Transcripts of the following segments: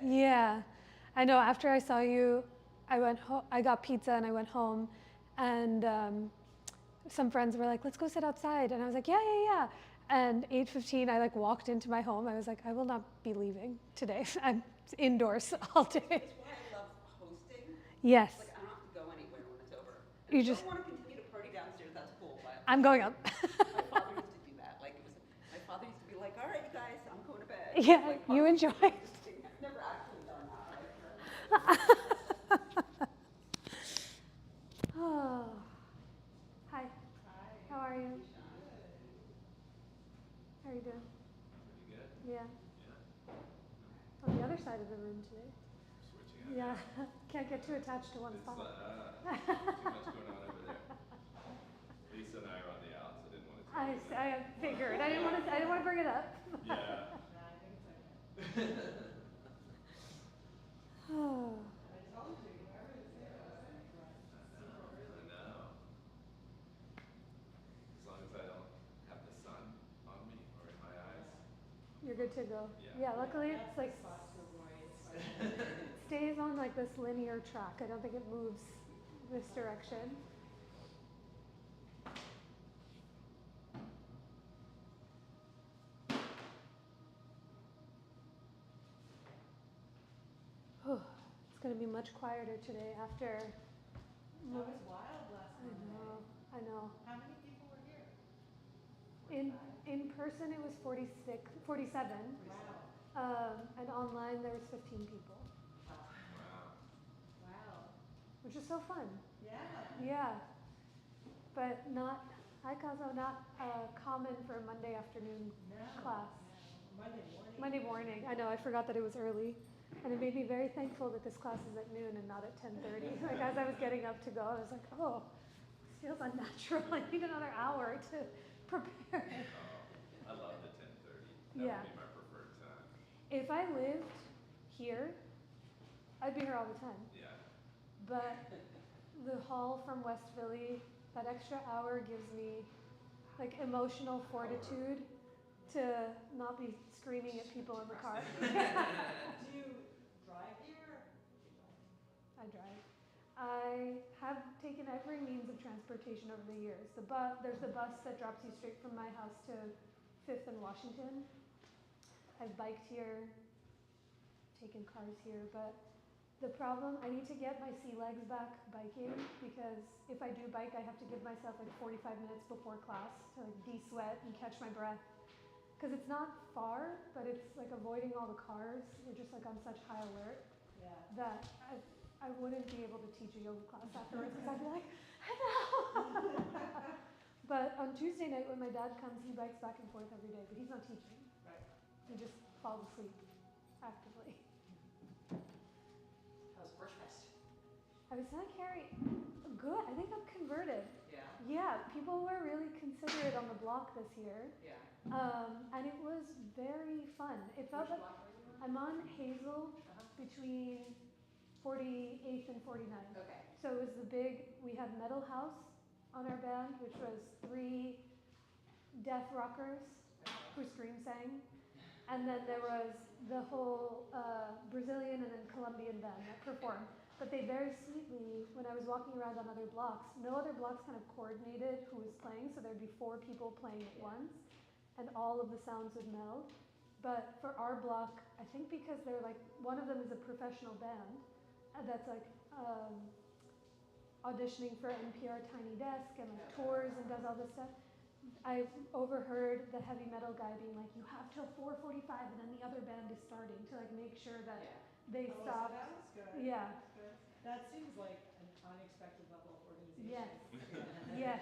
Yeah, I know. After I saw you, I went I got pizza and I went home, and some friends were like, "Let's go sit outside," and I was like, "Yeah, yeah, yeah." And 8:15, I like walked into my home. I was like, "I will not be leaving today. I'm indoors all day." That's why I love hosting. Yes, Like, I don't have to go anywhere when it's over. And you if you just. don't want to continue to party downstairs, that's cool. But I'm going up. my father used to do that. Like, it was my father used to be like, "All right, you guys, I'm going to bed." And he'd Yeah, like you hug me enjoy. and I'm just sitting there. I've never actually done that, but I've heard. Oh, hi. Hi. How are you? Good. How are you doing? Pretty good. Yeah. Yeah. On the other side of the room today. Switching out. Yeah. Can't get too attached to one It's spot. too much going on over there. Lisa and I are on the outs. I didn't want to tell you that. I figured. I didn't want to. I didn't want to bring it up. Yeah. No, I think it's okay. Oh. I told you, whoever this is runs super I early. know. As long as I don't have the sun on me or in my eyes. You're good to go. Yeah. Luckily, That's it's like the spot to avoid as far as it stays on like this linear track. I don't think it moves this direction. Oh, it's going to be much quieter today after. That was wild last I Monday. know. I know. How many people were here? In person, it was 47. Wow. And online, there was 15 people, Wow. Wow. which is so fun. Yeah. Yeah, but not. Hi, Kazo. Not common for a Monday afternoon No. class. No. Monday morning. Monday morning. I know. I forgot that it was early, and it made me very thankful that this class is at noon and not at 10:30. Like as I was getting up to go, I was like, oh, this feels unnatural. I need another hour to prepare. Oh, I love the 10:30. That Yeah. would be my preferred time. If I lived here, I'd be here all the time. Yeah. But the hall from West Philly, that extra hour gives me like emotional fortitude to not be screaming at people in the car. Do you drive here? I drive. I have taken every means of transportation over the years. There's the bus that drops you straight from my house to 5th and Washington. I've biked here, taken cars here, but the problem, I need to get my sea legs back biking because if I do bike, I have to give myself like 45 minutes before class to like de-sweat and catch my breath. Because it's not far, but it's like avoiding all the cars. You're just like on such high alert Yeah. that I wouldn't be able to teach a yoga class afterwards because I'd be like, hello. But on Tuesday night when my dad comes, he bikes back and forth every day, but he's not teaching. Right. He just falls asleep actively. How's First Fest? I was telling Carrie, good. I think I'm converted. Yeah. Yeah, people were really considerate on the block this year. Yeah. And it was very fun. It felt Which like block are you on? I'm on Hazel Uh-huh. between 48th and 49th. Okay. So it was we had Metal House on our band, which was 3 death rockers who scream sang. And then there was the whole Brazilian and then Colombian band that performed. But they very sweetly, when I was walking around on other blocks, no other blocks kind of coordinated who was playing, so there'd be 4 people playing at once, and all of the sounds would meld. But for our block, I think because they're like, one of them is a professional band that's like auditioning for NPR Tiny Desk and like tours and does all this stuff. I overheard the heavy metal guy being like, you have till 4:45 and then the other band is starting to like make sure that they Oh, stop. so that was good. Yeah. That's good. That seems like an unexpected level of organization. Yes. Yes.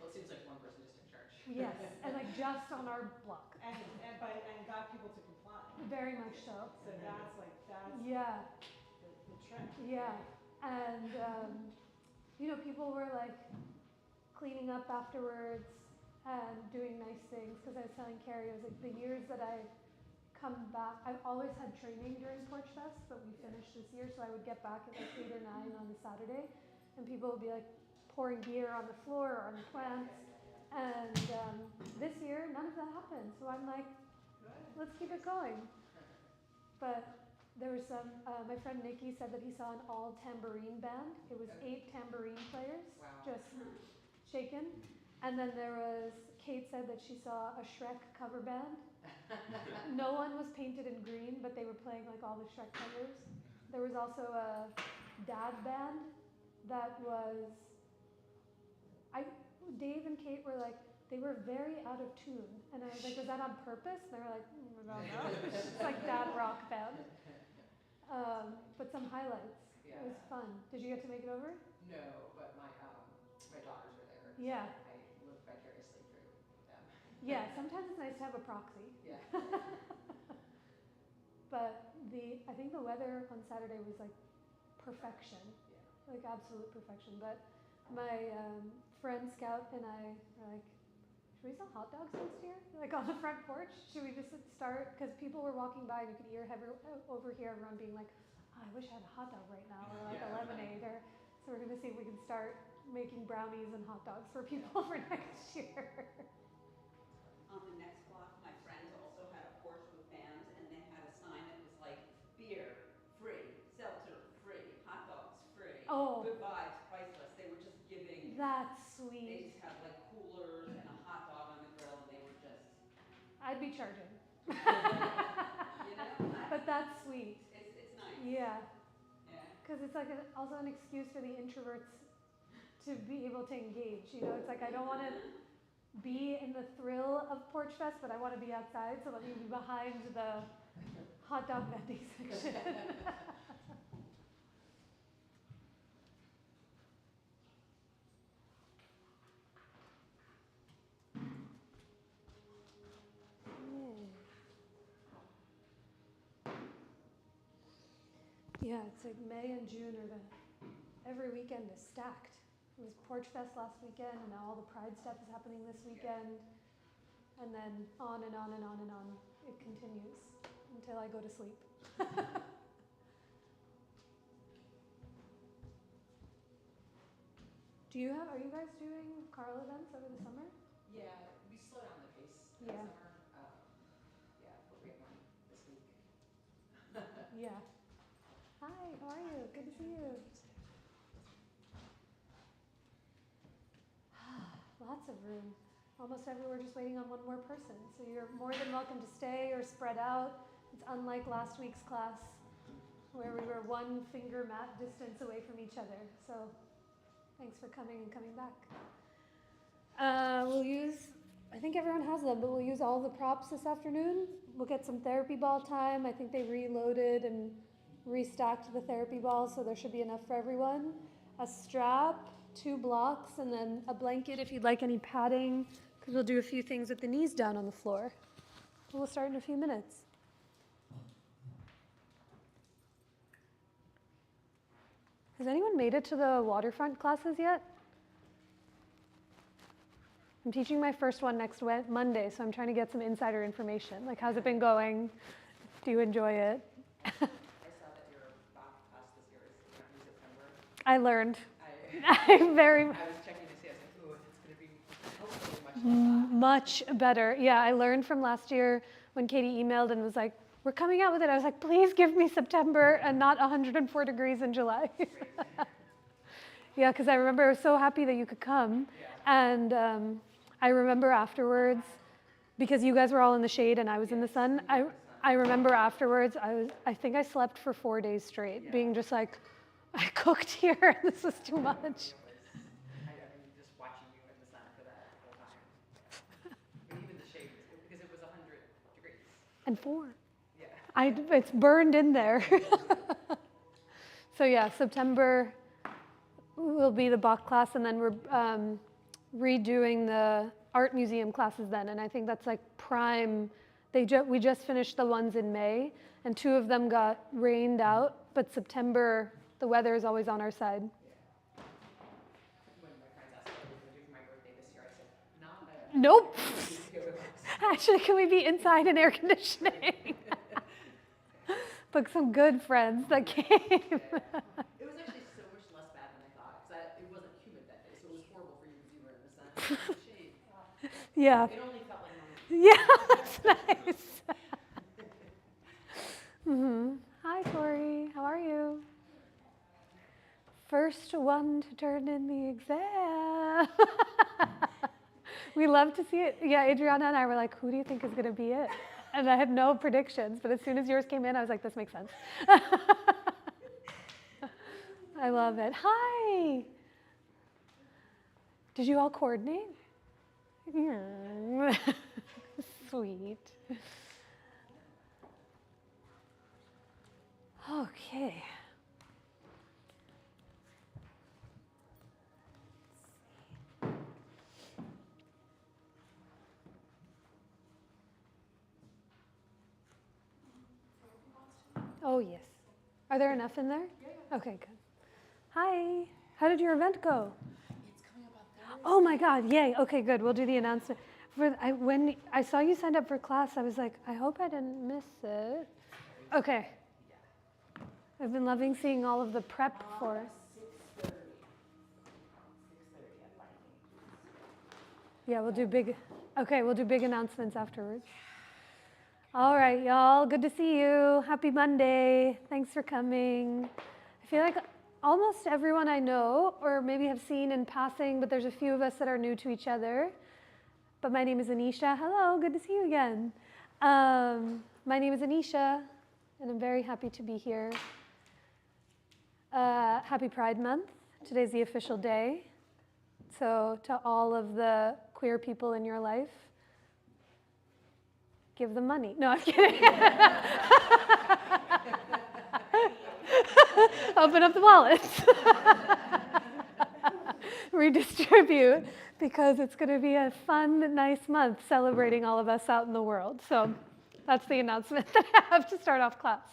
Well, it seems like one person just in charge. Yes. And like just on our block. And got people to comply. Very much so. So that's Yeah. the trick. Yeah. And you know, people were like cleaning up afterwards and doing nice things. Because I was telling Carrie, I was like, the years that I come back, I've always had training during Porch Fest, but we finished this year, so I would get back at like 8 or 9 on the Saturday, and people would be like pouring beer on the floor or on the plants. And this year, none of that happened. So I'm like, Good. let's keep it going. But there was some, my friend Nikki said that he saw an all tambourine band. It was 8 tambourine players, Wow. just shaken. And then there was, Kate said that she saw a Shrek cover band. No one was painted in green, but they were playing like all the Shrek covers. There was also a dad band that was, Dave and Kate were like, they were very out of tune. And I was like, was that on purpose? And they were like, I don't know. It's like dad rock band. But some highlights. Yeah. It was fun. Did you get to make it over? No, but my daughters were there. Yeah. So I lived vicariously through them. Yeah, sometimes it's nice to have a proxy. Yeah. But I think the weather on Saturday was like perfection. Yeah. Like absolute perfection. But my friend Scout and I were like, should we sell hot dogs next year? Like on the front porch? Should we just start? Because people were walking by and you could overhear everyone being like, oh, I wish I had a hot dog right now, or like a lemonade. So we're going to see if we can start making brownies and hot dogs for people for next year. On the next block, my friends also had a porch with bands, and they had a sign that was like, beer, free, seltzer, free, hot dogs, free, Oh. good vibes, priceless. They were just giving, That's they sweet. just had like coolers and a hot dog on the grill, and they were just, I'd be charging. you know, But that's sweet. it's nice. Yeah. Yeah. Because it's like also an excuse for the introverts to be able to engage. You know, it's like I don't want to be in the thrill of Porch Fest, but I want to be outside, so let me be behind the hot dog vending section. Yeah, it's like May and June are every weekend is stacked. It was Porch Fest last weekend, and now all the Pride stuff is happening this weekend. And then on and on and on and on it continues until I go to sleep. Are you guys doing Carl events over the summer? Yeah, we slow down the pace this Yeah. summer. Yeah, but we have one this week. Yeah. Hi, how are you? Good to see you. Lots of room. Almost everywhere, just waiting on one more person. So you're more than welcome to stay or spread out. It's unlike last week's class where we were one finger mat distance away from each other. So thanks for coming and coming back. I think everyone has them, but we'll use all the props this afternoon. We'll get some therapy ball time. I think they reloaded and restacked the therapy balls, so there should be enough for everyone. A strap, 2 blocks, and then a blanket if you'd like any padding, because we'll do a few things with the knees down on the floor. We'll start in a few minutes. Has anyone made it to the waterfront classes yet? I'm teaching my first one next Monday, so I'm trying to get some insider information. Like, how's it been going? Do you enjoy it? I saw that your Bach class this year is going to be September. I learned. I Very was checking to see, I was like, ooh, it's going to be hopefully much better. Yeah, I learned from last year when Katie emailed and was like, we're coming out with it. I was like, please give me September and not 104 degrees in July. Yeah, because I remember I was so happy that you could come. And I remember afterwards, because you guys were all in the shade and I was in the sun, I remember afterwards, I think I slept for 4 days straight, being just like, I cooked here and this was too much. I mean, just watching you in the sun for that whole time. But even the shade, because it was 100 degrees. And 4. Yeah. It's burned in there. So yeah, September will be the Bach class, and then we're redoing the art museum classes then, and I think that's like prime. We just finished the ones in May, and 2 of them got rained out, but September, the weather is always on our side. When my friends asked what I was going to do for my birthday this year, I said, not Nope. Actually, can we be inside in air conditioning? But some good friends that came. It was actually so much less bad than I thought, because it wasn't humid that day, so it was horrible for you because you were in the sun. Shade. Yeah. It only felt like Yeah, that's nice. Hi, Chloe. first one to turn in the exam. We love to see it. Yeah, Adriana and I were like, who do you think is going to be it? And I had no predictions, but as soon as yours came in, I was like, this makes sense. I love it. Hi. Did you all coordinate? Yeah. Sweet. Okay. Oh, yes. Are there enough in there? Yeah. Okay, good. Hi. How did your event go? It's coming up on Thursday. Oh my God, yay. Okay, good. We'll do the announcement. When I saw you signed up for class, I was like, I hope I didn't miss it. Okay. I've been loving seeing all of the prep for it. 6:30. 6:30 at Viking. Yeah, we'll do big announcements afterwards. All right, y'all. Good to see you. Happy Monday. Thanks for coming. I feel like almost everyone I know, or maybe have seen in passing, but there's a few of us that are new to each other. But my name is Anisha. Hello, good to see you again. My name is Anisha, and I'm very happy to be here. Happy Pride Month. Today's the official day. So to all of the queer people in your life, give them money. No, I'm kidding. Open up the wallets. Redistribute, because it's going to be a fun, nice month celebrating all of us out in the world. So that's the announcement that I have to start off class.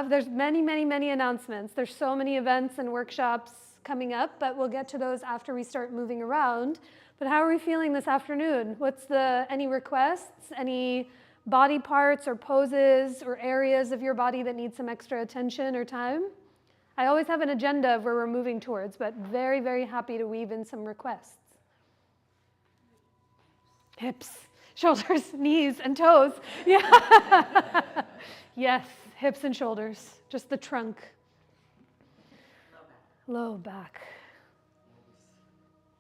There's many announcements. There's so many events and workshops coming up, but we'll get to those after we start moving around. But how are we feeling this afternoon? Any requests? Any body parts or poses or areas of your body that need some extra attention or time? I always have an agenda of where we're moving towards, but very, very happy to weave in some requests. Hips, shoulders, knees, and toes. Yeah. Yes, hips and shoulders, just the trunk. Low back.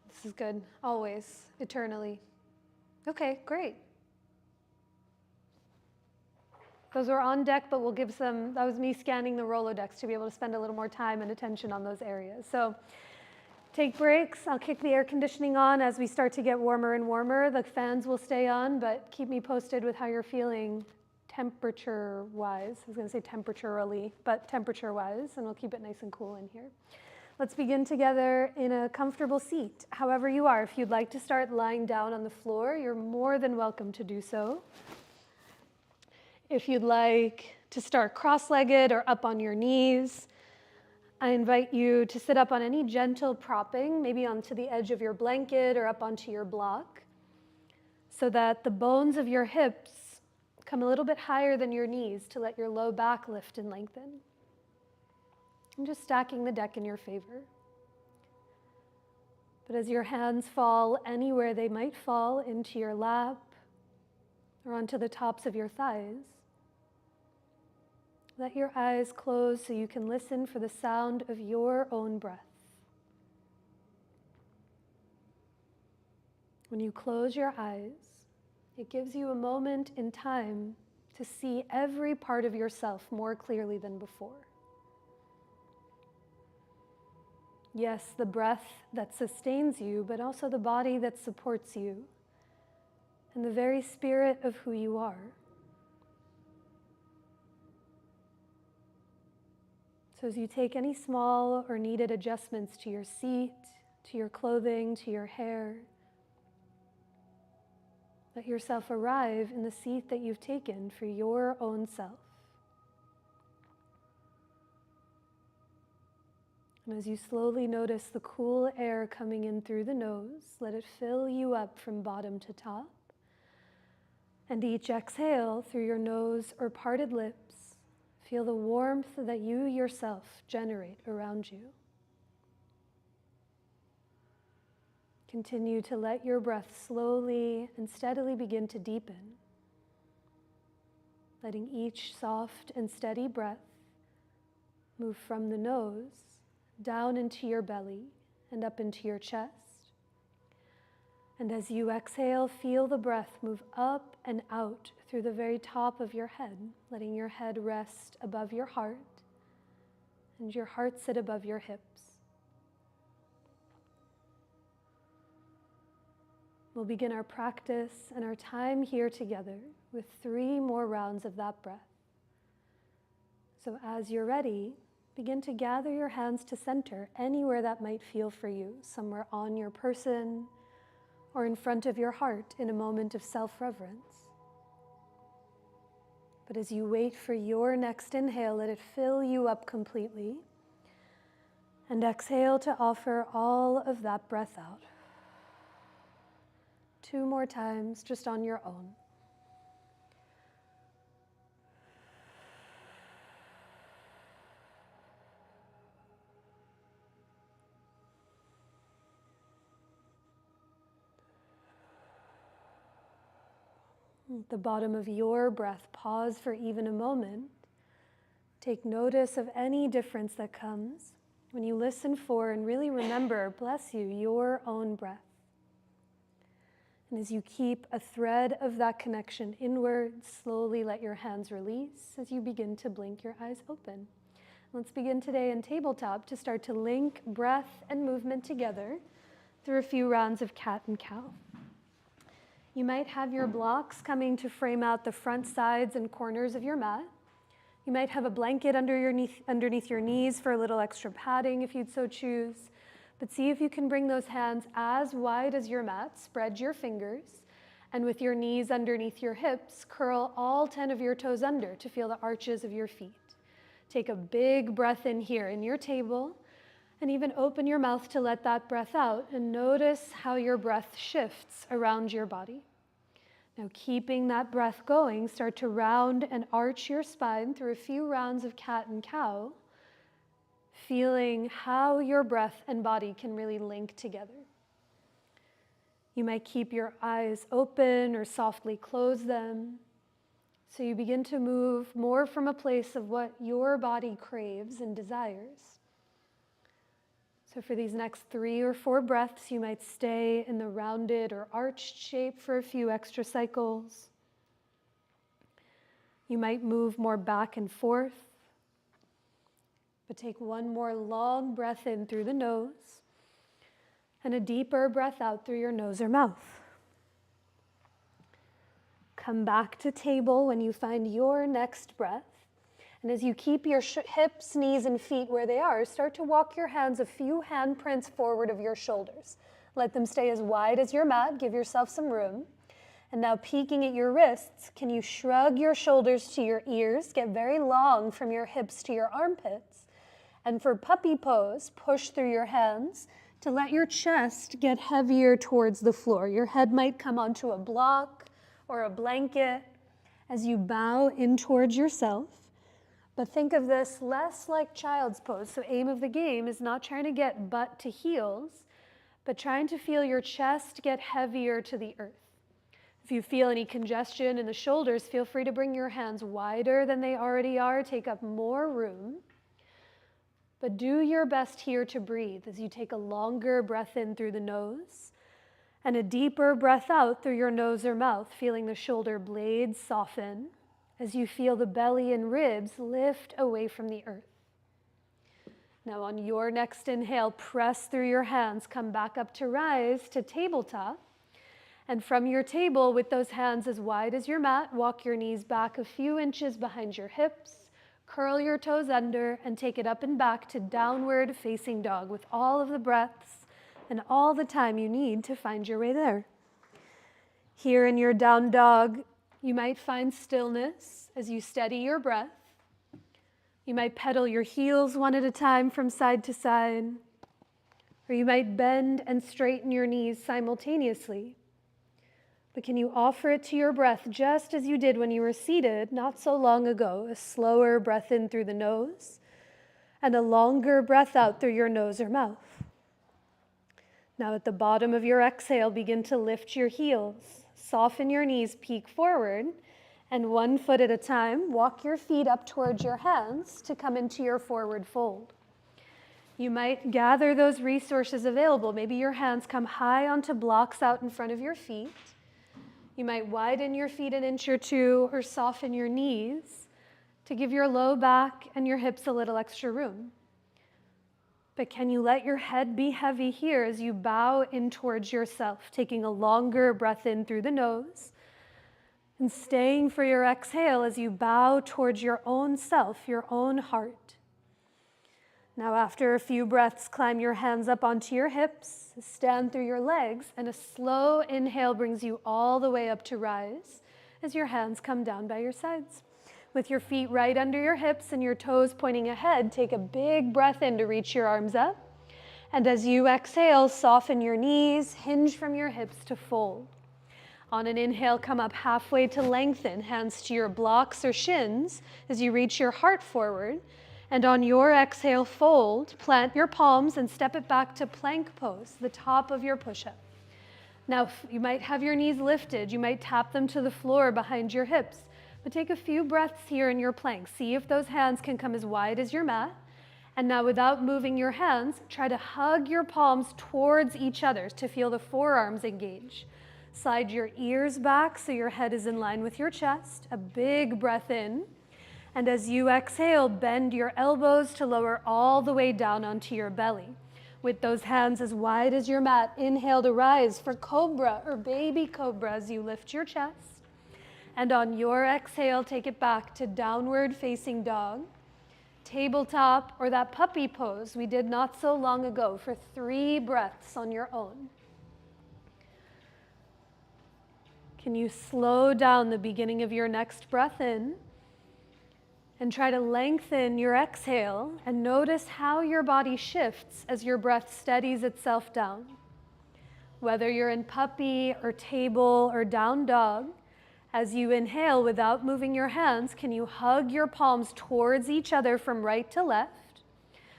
This is good, always, eternally. Okay, great. Those are on deck, but we'll give some, that was me scanning the Rolodex to be able to spend a little more time and attention on those areas. So take breaks. I'll kick the air conditioning on as we start to get warmer and warmer. The fans will stay on, but keep me posted with how you're feeling temperature-wise. I was going to say temperaturally, but temperature-wise, and we'll keep it nice and cool in here. Let's begin together in a comfortable seat, however you are. If you'd like to start lying down on the floor, you're more than welcome to do so. If you'd like to start cross-legged or up on your knees, I invite you to sit up on any gentle propping, maybe onto the edge of your blanket or up onto your block, so that the bones of your hips come a little bit higher than your knees to let your low back lift and lengthen. I'm just stacking the deck in your favor. But as your hands fall anywhere they might fall, into your lap or onto the tops of your thighs, let your eyes close so you can listen for the sound of your own breath. When you close your eyes, it gives you a moment in time to see every part of yourself more clearly than before. Yes, the breath that sustains you, but also the body that supports you, and the very spirit of who you are. So as you take any small or needed adjustments to your seat, to your clothing, to your hair, let yourself arrive in the seat that you've taken for your own self. And as you slowly notice the cool air coming in through the nose, let it fill you up from bottom to top. And each exhale through your nose or parted lips, feel the warmth that you yourself generate around you. Continue to let your breath slowly and steadily begin to deepen, letting each soft and steady breath Move from the nose down into your belly and up into your chest. And as you exhale, feel the breath move up and out through the very top of your head, letting your head rest above your heart and your heart sit above your hips. We'll begin our practice and our time here together with 3 more rounds of that breath. So as you're ready, begin to gather your hands to center anywhere that might feel for you, somewhere on your person or in front of your heart in a moment of self-reverence. But as you wait for your next inhale, let it fill you up completely. And exhale to offer all of that breath out. 2 more times, just on your own. At the bottom of your breath, pause for even a moment. Take notice of any difference that comes when you listen for and really remember, bless you, your own breath. And as you keep a thread of that connection inward, slowly let your hands release as you begin to blink your eyes open. Let's begin today in tabletop to start to link breath and movement together through a few rounds of cat and cow. You might have your blocks coming to frame out the front, sides, and corners of your mat. You might have a blanket underneath your knees for a little extra padding if you'd so choose. But see if you can bring those hands as wide as your mat, spread your fingers, and with your knees underneath your hips, curl all 10 of your toes under to feel the arches of your feet. Take a big breath in here in your table, and even open your mouth to let that breath out, and notice how your breath shifts around your body. Now, keeping that breath going, start to round and arch your spine through a few rounds of cat and cow, feeling how your breath and body can really link together. You might keep your eyes open or softly close them. So you begin to move more from a place of what your body craves and desires. So for these next 3 or 4 breaths, you might stay in the rounded or arched shape for a few extra cycles. You might move more back and forth. But take 1 more long breath in through the nose and a deeper breath out through your nose or mouth. Come back to table when you find your next breath. And as you keep your hips, knees, and feet where they are, start to walk your hands a few handprints forward of your shoulders. Let them stay as wide as your mat. Give yourself some room. And now peeking at your wrists, can you shrug your shoulders to your ears? Get very long from your hips to your armpits. And for puppy pose, push through your hands to let your chest get heavier towards the floor. Your head might come onto a block or a blanket as you bow in towards yourself. But think of this less like child's pose. So aim of the game is not trying to get butt to heels, but trying to feel your chest get heavier to the earth. If you feel any congestion in the shoulders, feel free to bring your hands wider than they already are. Take up more room. But do your best here to breathe as you take a longer breath in through the nose and a deeper breath out through your nose or mouth, feeling the shoulder blades soften as you feel the belly and ribs lift away from the earth. Now on your next inhale, press through your hands, come back up to rise to tabletop. And from your table with those hands as wide as your mat, walk your knees back a few inches behind your hips, curl your toes under, and take it up and back to downward facing dog with all of the breaths and all the time you need to find your way there. Here in your down dog, you might find stillness as you steady your breath. You might pedal your heels one at a time from side to side, or you might bend and straighten your knees simultaneously. But can you offer it to your breath just as you did when you were seated not so long ago? A slower breath in through the nose and a longer breath out through your nose or mouth. Now at the bottom of your exhale, begin to lift your heels. Soften your knees, peek forward, And 1 foot at a time, walk your feet up towards your hands to come into your forward fold. You might gather those resources available. Maybe your hands come high onto blocks out in front of your feet. You might widen your feet an inch or two or soften your knees to give your low back and your hips a little extra room. But can you let your head be heavy here as you bow in towards yourself, taking a longer breath in through the nose and staying for your exhale as you bow towards your own self, your own heart. Now, after a few breaths, climb your hands up onto your hips, stand through your legs, and a slow inhale brings you all the way up to rise as your hands come down by your sides. With your feet right under your hips and your toes pointing ahead, take a big breath in to reach your arms up. And as you exhale, soften your knees, hinge from your hips to fold. On an inhale, come up halfway to lengthen, hands to your blocks or shins as you reach your heart forward. And on your exhale, fold, plant your palms and step it back to plank pose, the top of your push-up. Now, you might have your knees lifted. You might tap them to the floor behind your hips. But take a few breaths here in your plank. See if those hands can come as wide as your mat. And now, without moving your hands, try to hug your palms towards each other to feel the forearms engage. Slide your ears back so your head is in line with your chest. A big breath in. And as you exhale, bend your elbows to lower all the way down onto your belly. With those hands as wide as your mat, inhale to rise for cobra or baby cobra as you lift your chest. And on your exhale, take it back to downward facing dog, tabletop, or that puppy pose we did not so long ago for 3 breaths on your own. Can you slow down the beginning of your next breath in? And try to lengthen your exhale and notice how your body shifts as your breath steadies itself down. Whether you're in puppy or table or down dog, as you inhale without moving your hands, can you hug your palms towards each other from right to left?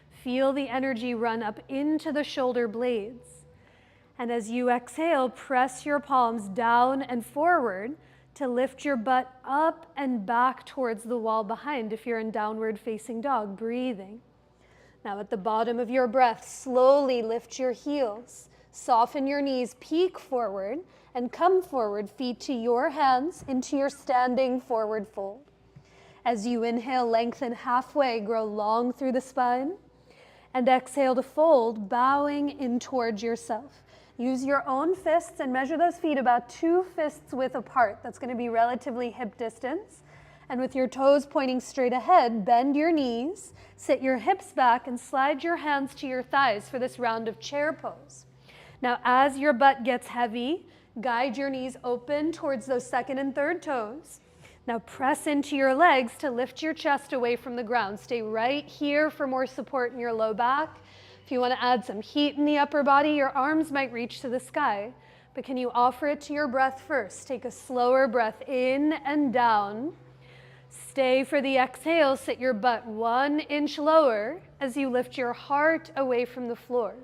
Feel the energy run up into the shoulder blades. And as you exhale, press your palms down and forward to lift your butt up and back towards the wall behind if you're in downward facing dog, breathing. Now at the bottom of your breath, slowly lift your heels, soften your knees, peek forward, and come forward, feet to your hands into your standing forward fold. As you inhale, lengthen halfway, grow long through the spine, and exhale to fold, bowing in towards yourself. Use your own fists and measure those feet about 2 fists width apart. That's going to be relatively hip distance. And with your toes pointing straight ahead, bend your knees, sit your hips back, and slide your hands to your thighs for this round of chair pose. Now, as your butt gets heavy, guide your knees open towards those second and third toes. Now press into your legs to lift your chest away from the ground. Stay right here for more support in your low back. If you want to add some heat in the upper body, your arms might reach to the sky, but can you offer it to your breath first? Take a slower breath in and down. Stay for the exhale, sit your butt 1 inch lower as you lift your heart away from the floor.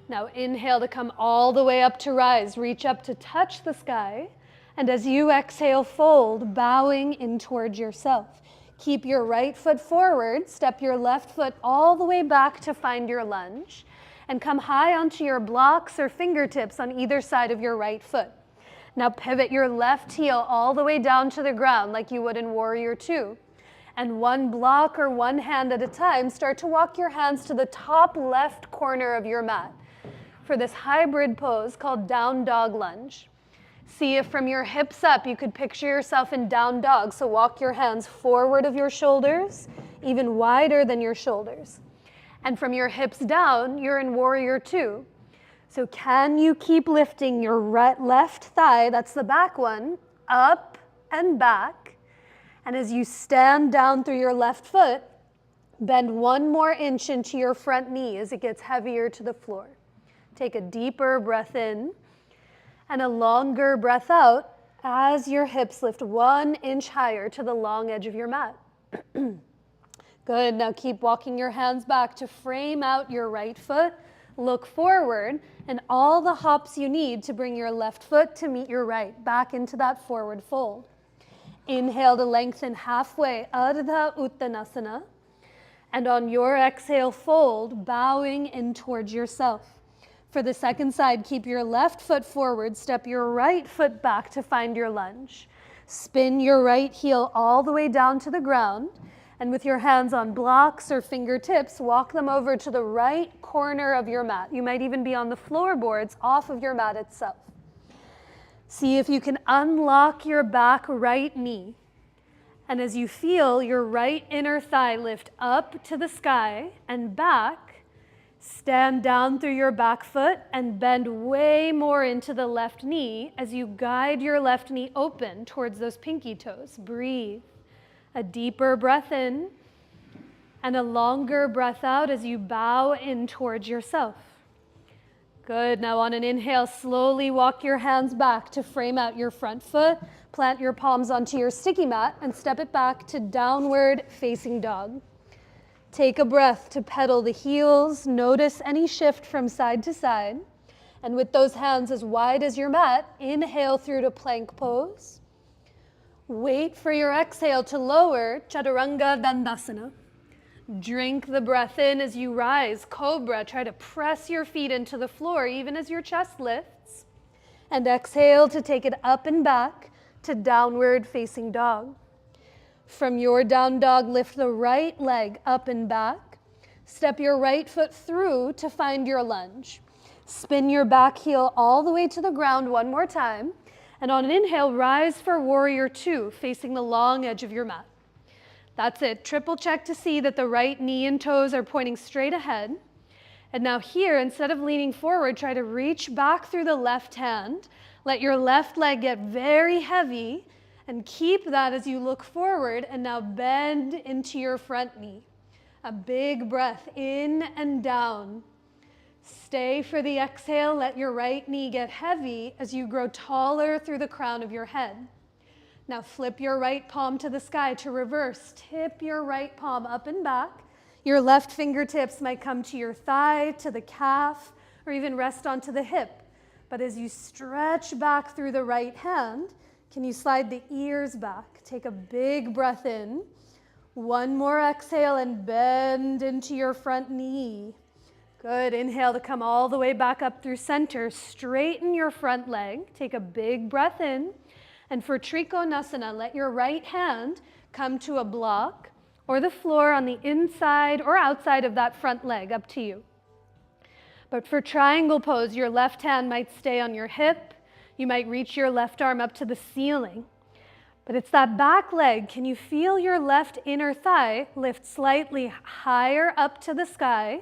Now inhale to come all the way up to rise, reach up to touch the sky, and as you exhale, fold, bowing in towards yourself. Keep your right foot forward, step your left foot all the way back to find your lunge, and come high onto your blocks or fingertips on either side of your right foot. Now pivot your left heel all the way down to the ground like you would in Warrior Two. And 1 block or 1 hand at a time, start to walk your hands to the top left corner of your mat for this hybrid pose called Down Dog Lunge. See if from your hips up you could picture yourself in down dog. So walk your hands forward of your shoulders, even wider than your shoulders. And from your hips down, you're in Warrior Two. So can you keep lifting your left thigh, that's the back one, up and back. And as you stand down through your left foot, bend 1 more inch into your front knee as it gets heavier to the floor. Take a deeper breath in and a longer breath out as your hips lift 1 inch higher to the long edge of your mat. Good, now keep walking your hands back to frame out your right foot, look forward, and all the hops you need to bring your left foot to meet your right, back into that forward fold. Inhale to lengthen halfway, Ardha Uttanasana. And on your exhale, fold, bowing in towards yourself. For the second side, keep your left foot forward, step your right foot back to find your lunge. Spin your right heel all the way down to the ground, and with your hands on blocks or fingertips, walk them over to the right corner of your mat. You might even be on the floorboards off of your mat itself. See if you can unlock your back right knee. And as you feel your right inner thigh lift up to the sky and back, stand down through your back foot and bend way more into the left knee as you guide your left knee open towards those pinky toes. Breathe. A deeper breath in and a longer breath out as you bow in towards yourself. Good. Now on an inhale, slowly walk your hands back to frame out your front foot. Plant your palms onto your sticky mat and step it back to downward facing dog. Take a breath to pedal the heels. Notice any shift from side to side. And with those hands as wide as your mat, inhale through to plank pose. Wait for your exhale to lower, Chaturanga Dandasana. Drink the breath in as you rise, Cobra. Try to press your feet into the floor even as your chest lifts. And exhale to take it up and back to downward facing dog. From your down dog, lift the right leg up and back. Step your right foot through to find your lunge. Spin your back heel all the way to the ground one more time. And on an inhale, rise for warrior two, facing the long edge of your mat. That's it. Triple check to see that the right knee and toes are pointing straight ahead. And now here, instead of leaning forward, try to reach back through the left hand. Let your left leg get very heavy and keep that as you look forward, and now bend into your front knee. A big breath in and down. Stay for the exhale. Let your right knee get heavy as you grow taller through the crown of your head. Now flip your right palm to the sky to reverse. Tip your right palm up and back. Your left fingertips might come to your thigh, to the calf, or even rest onto the hip. But as you stretch back through the right hand, can you slide the ears back? Take a big breath in. One more exhale and bend into your front knee. Good. Inhale to come all the way back up through center. Straighten your front leg. Take a big breath in. And for Trikonasana, let your right hand come to a block or the floor on the inside or outside of that front leg, up to you. But for triangle pose, your left hand might stay on your hip. You might reach your left arm up to the ceiling. But it's that back leg. Can you feel your left inner thigh lift slightly higher up to the sky?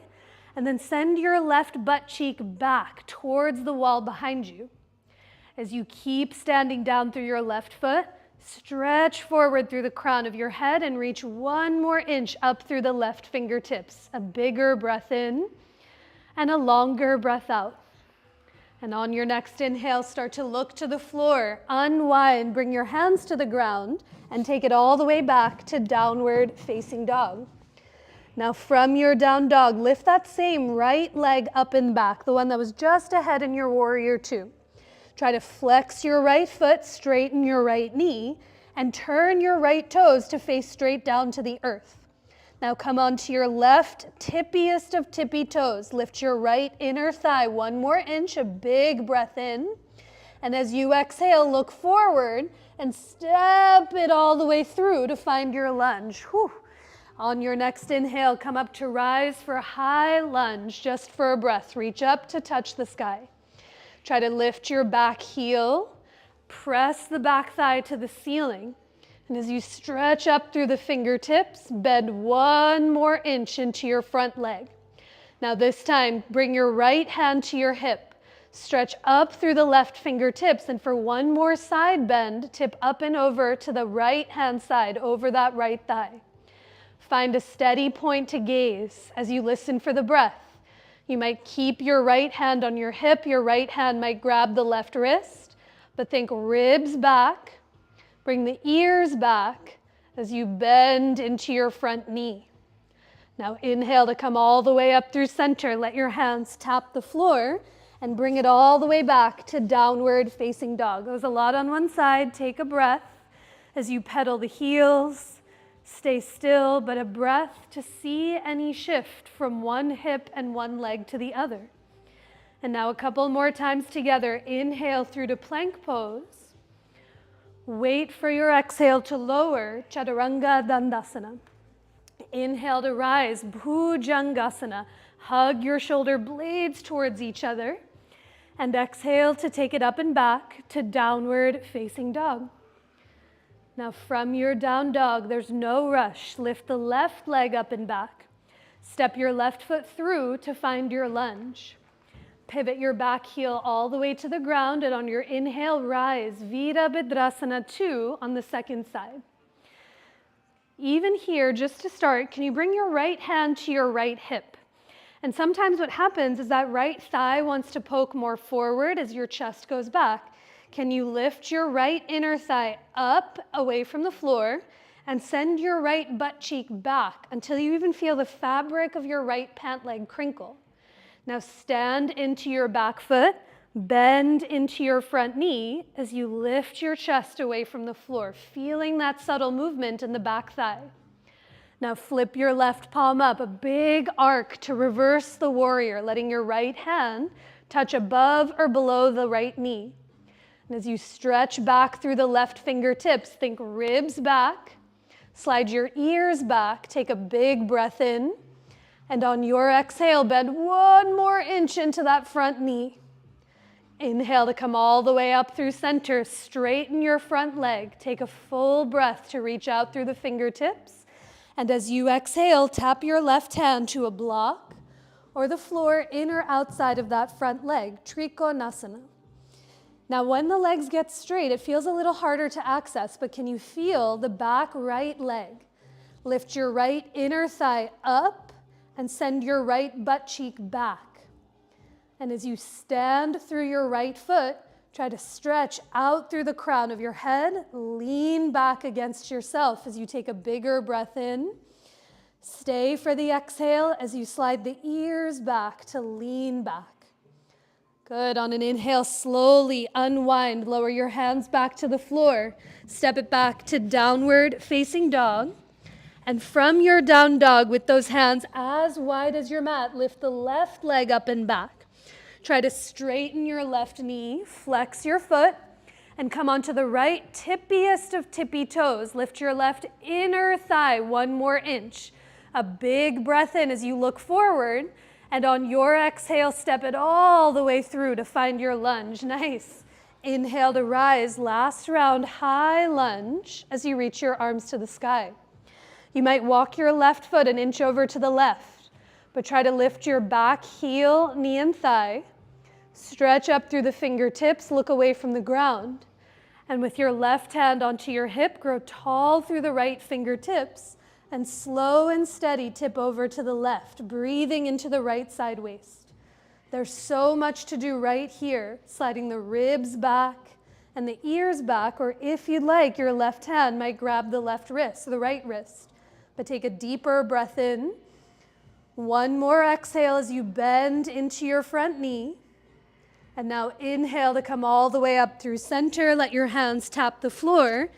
And then send your left butt cheek back towards the wall behind you. As you keep standing down through your left foot, stretch forward through the crown of your head and reach one more inch up through the left fingertips. A bigger breath in. And a longer breath out. And on your next inhale, start to look to the floor, unwind, bring your hands to the ground, and take it all the way back to downward facing dog. Now from your down dog, lift that same right leg up and back, the one that was just ahead in your warrior two. Try to flex your right foot, straighten your right knee, and turn your right toes to face straight down to the earth. Now come onto your left tippiest of tippy toes. Lift your right inner thigh one more inch, a big breath in. And as you exhale, look forward and step it all the way through to find your lunge. Whew. On your next inhale, come up to rise for a high lunge, just for a breath. Reach up to touch the sky. Try to lift your back heel. Press the back thigh to the ceiling. And as you stretch up through the fingertips, bend one more inch into your front leg. Now this time, bring your right hand to your hip. Stretch up through the left fingertips, and for one more side bend, tip up and over to the right hand side, over that right thigh. Find a steady point to gaze as you listen for the breath. You might keep your right hand on your hip. Your right hand might grab the left wrist, but think ribs back. Bring the ears back as you bend into your front knee. Now inhale to come all the way up through center. Let your hands tap the floor and bring it all the way back to downward facing dog. That was a lot on one side. Take a breath As you pedal the heels, stay still, but a breath to see any shift from one hip and one leg to the other. And now a couple more times together. Inhale through to plank pose. Wait for your exhale to lower, Chaturanga Dandasana. Inhale to rise, Bhujangasana. Hug your shoulder blades towards each other. And exhale to take it up and back to downward facing dog. Now from your down dog, there's no rush. Lift the left leg up and back. Step your left foot through to find your lunge. Pivot your back heel all the way to the ground, and on your inhale, rise, Virabhadrasana 2 on the second side. Even here, just to start, can you bring your right hand to your right hip? And sometimes what happens is that right thigh wants to poke more forward as your chest goes back. Can you lift your right inner thigh up away from the floor and send your right butt cheek back until you even feel the fabric of your right pant leg crinkle? Now stand into your back foot, bend into your front knee as you lift your chest away from the floor, feeling that subtle movement in the back thigh. Now flip your left palm up, a big arc to reverse the warrior, letting your right hand touch above or below the right knee. And as you stretch back through the left fingertips, think ribs back, slide your ears back, take a big breath in, and on your exhale, bend 1 more inch into that front knee. Inhale to come all the way up through center, straighten your front leg, take a full breath to reach out through the fingertips, and as you exhale, tap your left hand to a block or the floor in or outside of that front leg, Trikonasana. Now, when the legs get straight, it feels a little harder to access, but can you feel the back right leg? Lift your right inner thigh up and send your right butt cheek back. And as you stand through your right foot, try to stretch out through the crown of your head, lean back against yourself as you take a bigger breath in. Stay for the exhale as you slide the ears back to lean back. Good. On an inhale, slowly unwind. Lower your hands back to the floor. Step it back to downward facing dog. And from your down dog, with those hands as wide as your mat, lift the left leg up and back. Try to straighten your left knee, flex your foot, and come onto the right tippiest of tippy toes. Lift your left inner thigh 1 more inch. A big breath in as you look forward. And on your exhale, step it all the way through to find your lunge. Nice. Inhale to rise. Last round, high lunge as you reach your arms to the sky. You might walk your left foot an inch over to the left, but try to lift your back heel, knee, and thigh. Stretch up through the fingertips, look away from the ground. And with your left hand onto your hip, grow tall through the right fingertips, and slow and steady tip over to the left, breathing into the right side waist. There's so much to do right here, sliding the ribs back and the ears back, or if you'd like, your left hand might grab the left wrist, the right wrist. But take a deeper breath in. 1 more exhale as you bend into your front knee. And now inhale to come all the way up through center. Let your hands tap the floor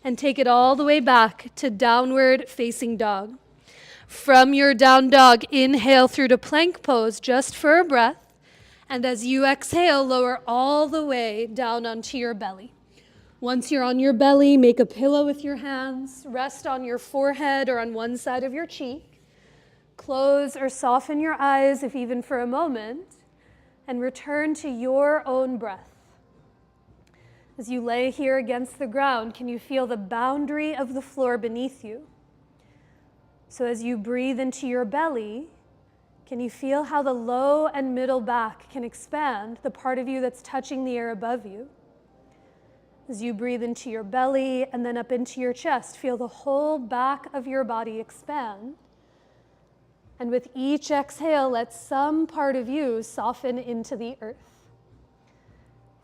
and take it all the way back to downward facing dog. From your down dog, inhale through to plank pose just for a breath. And as you exhale, lower all the way down onto your belly. Once you're on your belly, make a pillow with your hands. Rest on your forehead or on one side of your cheek. Close or soften your eyes, if even for a moment, and return to your own breath. As you lay here against the ground, can you feel the boundary of the floor beneath you? So as you breathe into your belly, can you feel how the low and middle back can expand, the part of you that's touching the air above you? As you breathe into your belly and then up into your chest, feel the whole back of your body expand. And with each exhale, let some part of you soften into the earth.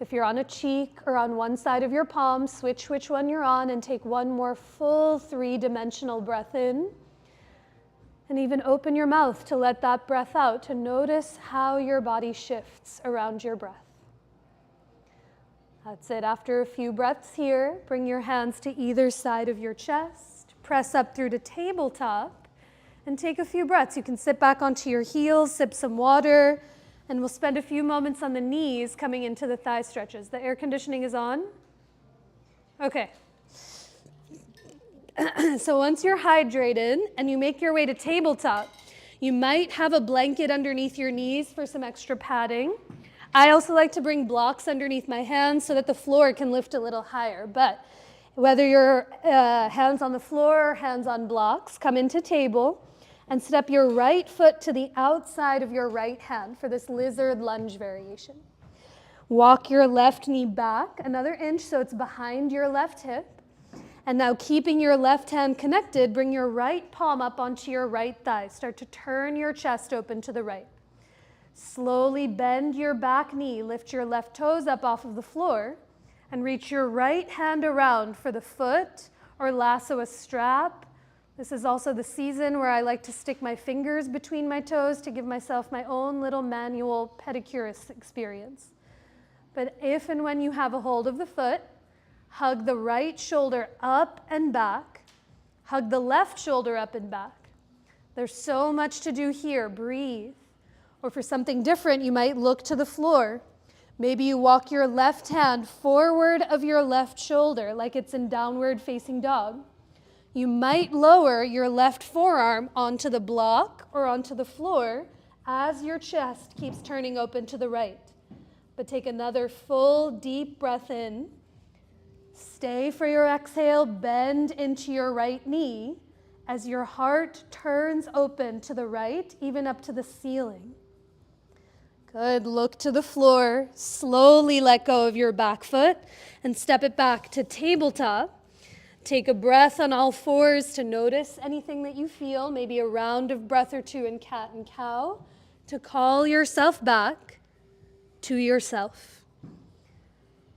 If you're on a cheek or on one side of your palm, switch which one you're on and take 1 more full 3-dimensional breath in. And even open your mouth to let that breath out, to notice how your body shifts around your breath. That's it. After a few breaths here, bring your hands to either side of your chest. Press up through to tabletop and take a few breaths. You can sit back onto your heels, sip some water, and we'll spend a few moments on the knees coming into the thigh stretches. The air conditioning is on? Okay. So once you're hydrated and you make your way to tabletop, you might have a blanket underneath your knees for some extra padding. I also like to bring blocks underneath my hands so that the floor can lift a little higher. But whether you're hands on the floor or hands on blocks, come into table and step your right foot to the outside of your right hand for this lizard lunge variation. Walk your left knee back another inch so it's behind your left hip. And now keeping your left hand connected, bring your right palm up onto your right thigh. Start to turn your chest open to the right. Slowly bend your back knee, lift your left toes up off of the floor, and reach your right hand around for the foot or lasso a strap. This is also the season where I like to stick my fingers between my toes to give myself my own little manual pedicure experience. But if and when you have a hold of the foot, hug the right shoulder up and back. Hug the left shoulder up and back. There's so much to do here. Breathe. Or for something different, you might look to the floor. Maybe you walk your left hand forward of your left shoulder like it's in downward facing dog. You might lower your left forearm onto the block or onto the floor as your chest keeps turning open to the right. But take another full deep breath in. Stay for your exhale, bend into your right knee as your heart turns open to the right, even up to the ceiling. Good, look to the floor, slowly let go of your back foot and step it back to tabletop. Take a breath on all fours to notice anything that you feel, maybe a round of breath or two in cat and cow, to call yourself back to yourself.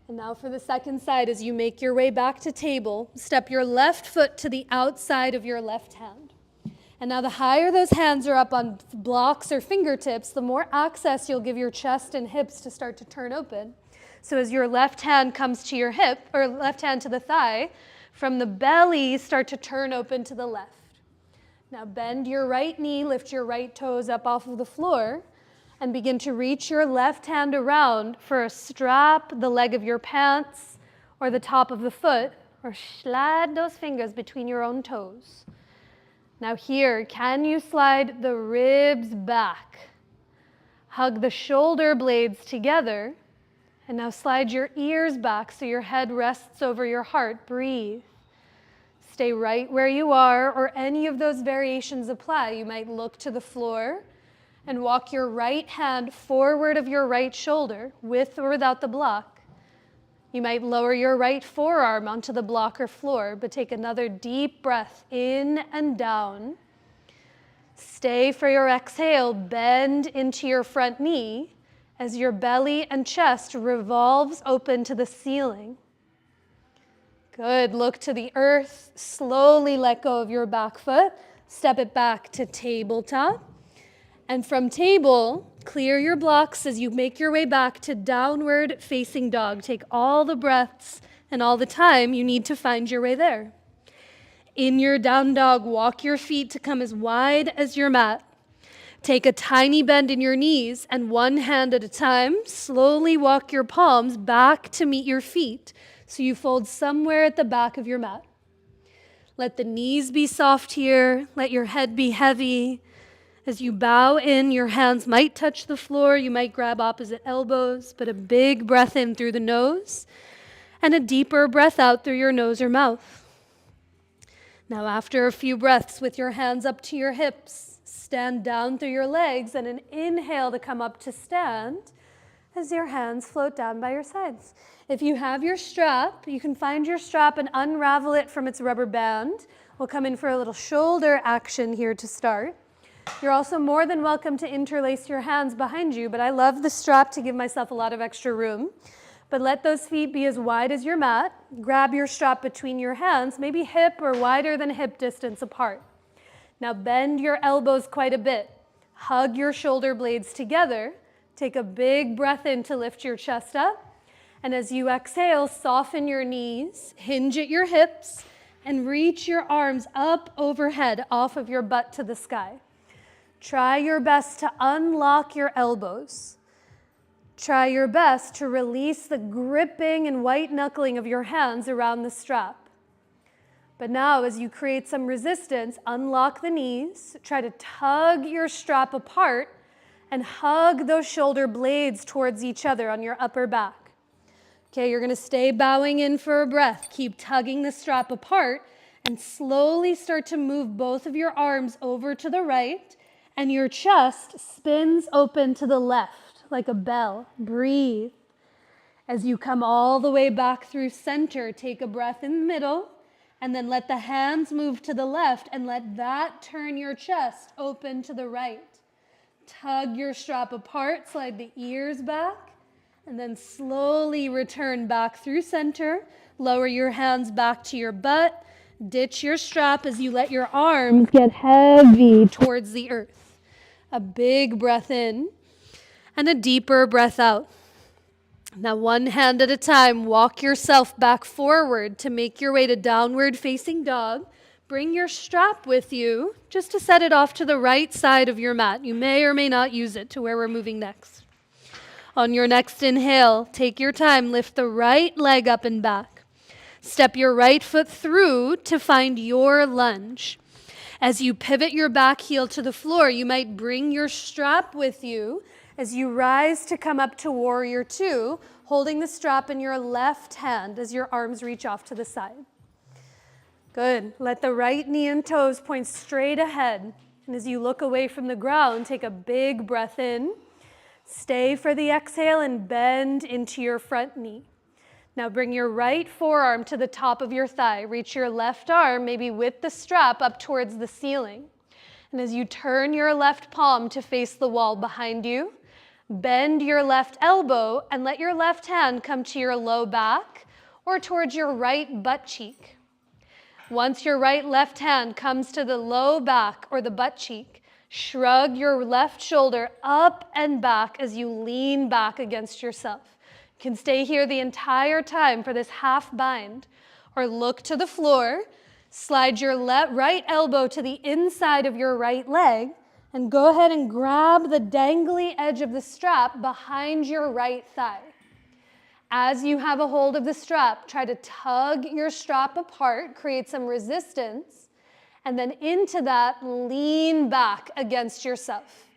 And now for the second side, as you make your way back to table, step your left foot to the outside of your left hand. And now the higher those hands are up on blocks or fingertips, the more access you'll give your chest and hips to start to turn open. So as your left hand comes to your hip, or left hand to the thigh, from the belly, start to turn open to the left. Now bend your right knee, lift your right toes up off of the floor, and begin to reach your left hand around for a strap, the leg of your pants, or the top of the foot, or slide those fingers between your own toes. Now here, can you slide the ribs back? Hug the shoulder blades together, and now slide your ears back so your head rests over your heart. Breathe. Stay right where you are, or any of those variations apply. You might look to the floor and walk your right hand forward of your right shoulder, with or without the block. You might lower your right forearm onto the block or floor, but take another deep breath in and down. Stay for your exhale, bend into your front knee as your belly and chest revolves open to the ceiling. Good, look to the earth, slowly let go of your back foot, step it back to tabletop. And from table, clear your blocks as you make your way back to downward facing dog. Take all the breaths and all the time you need to find your way there. In your down dog, walk your feet to come as wide as your mat. Take a tiny bend in your knees and one hand at a time, slowly walk your palms back to meet your feet so you fold somewhere at the back of your mat. Let the knees be soft here. Let your head be heavy. As you bow in, your hands might touch the floor. You might grab opposite elbows, but a big breath in through the nose and a deeper breath out through your nose or mouth. Now, after a few breaths with your hands up to your hips, stand down through your legs and an inhale to come up to stand as your hands float down by your sides. If you have your strap, you can find your strap and unravel it from its rubber band. We'll come in for a little shoulder action here to start. You're also more than welcome to interlace your hands behind you, but I love the strap to give myself a lot of extra room. But let those feet be as wide as your mat. Grab your strap between your hands, maybe hip or wider than hip distance apart. Now bend your elbows quite a bit. Hug your shoulder blades together. Take a big breath in to lift your chest up. And as you exhale, soften your knees, hinge at your hips, and reach your arms up overhead off of your butt to the sky. Try your best to unlock your elbows. Try your best to release the gripping and white knuckling of your hands around the strap. But now, as you create some resistance, unlock the knees, try to tug your strap apart and hug those shoulder blades towards each other on your upper back. Okay, you're gonna stay bowing in for a breath. Keep tugging the strap apart and slowly start to move both of your arms over to the right, and your chest spins open to the left like a bell. Breathe. As you come all the way back through center, take a breath in the middle, and then let the hands move to the left and let that turn your chest open to the right. Tug your strap apart, slide the ears back, and then slowly return back through center. Lower your hands back to your butt. Ditch your strap as you let your arms get heavy towards the earth. A big breath in and a deeper breath out. Now, one hand at a time, walk yourself back forward to make your way to downward facing dog. Bring your strap with you just to set it off to the right side of your mat. You may or may not use it to where we're moving next. On your next inhale, take your time, lift the right leg up and back. Step your right foot through to find your lunge. As you pivot your back heel to the floor, you might bring your strap with you as you rise to come up to Warrior Two, holding the strap in your left hand as your arms reach off to the side. Good. Let the right knee and toes point straight ahead. And as you look away from the ground, take a big breath in. Stay for the exhale and bend into your front knee. Now bring your right forearm to the top of your thigh. Reach your left arm, maybe with the strap, up towards the ceiling. And as you turn your left palm to face the wall behind you, bend your left elbow and let your left hand come to your low back or towards your right butt cheek. Once your left hand comes to the low back or the butt cheek, shrug your left shoulder up and back as you lean back against yourself. You can stay here the entire time for this half bind, or look to the floor, slide your right elbow to the inside of your right leg, and go ahead and grab the dangly edge of the strap behind your right thigh. As you have a hold of the strap, try to tug your strap apart, create some resistance, and then into that, lean back against yourself.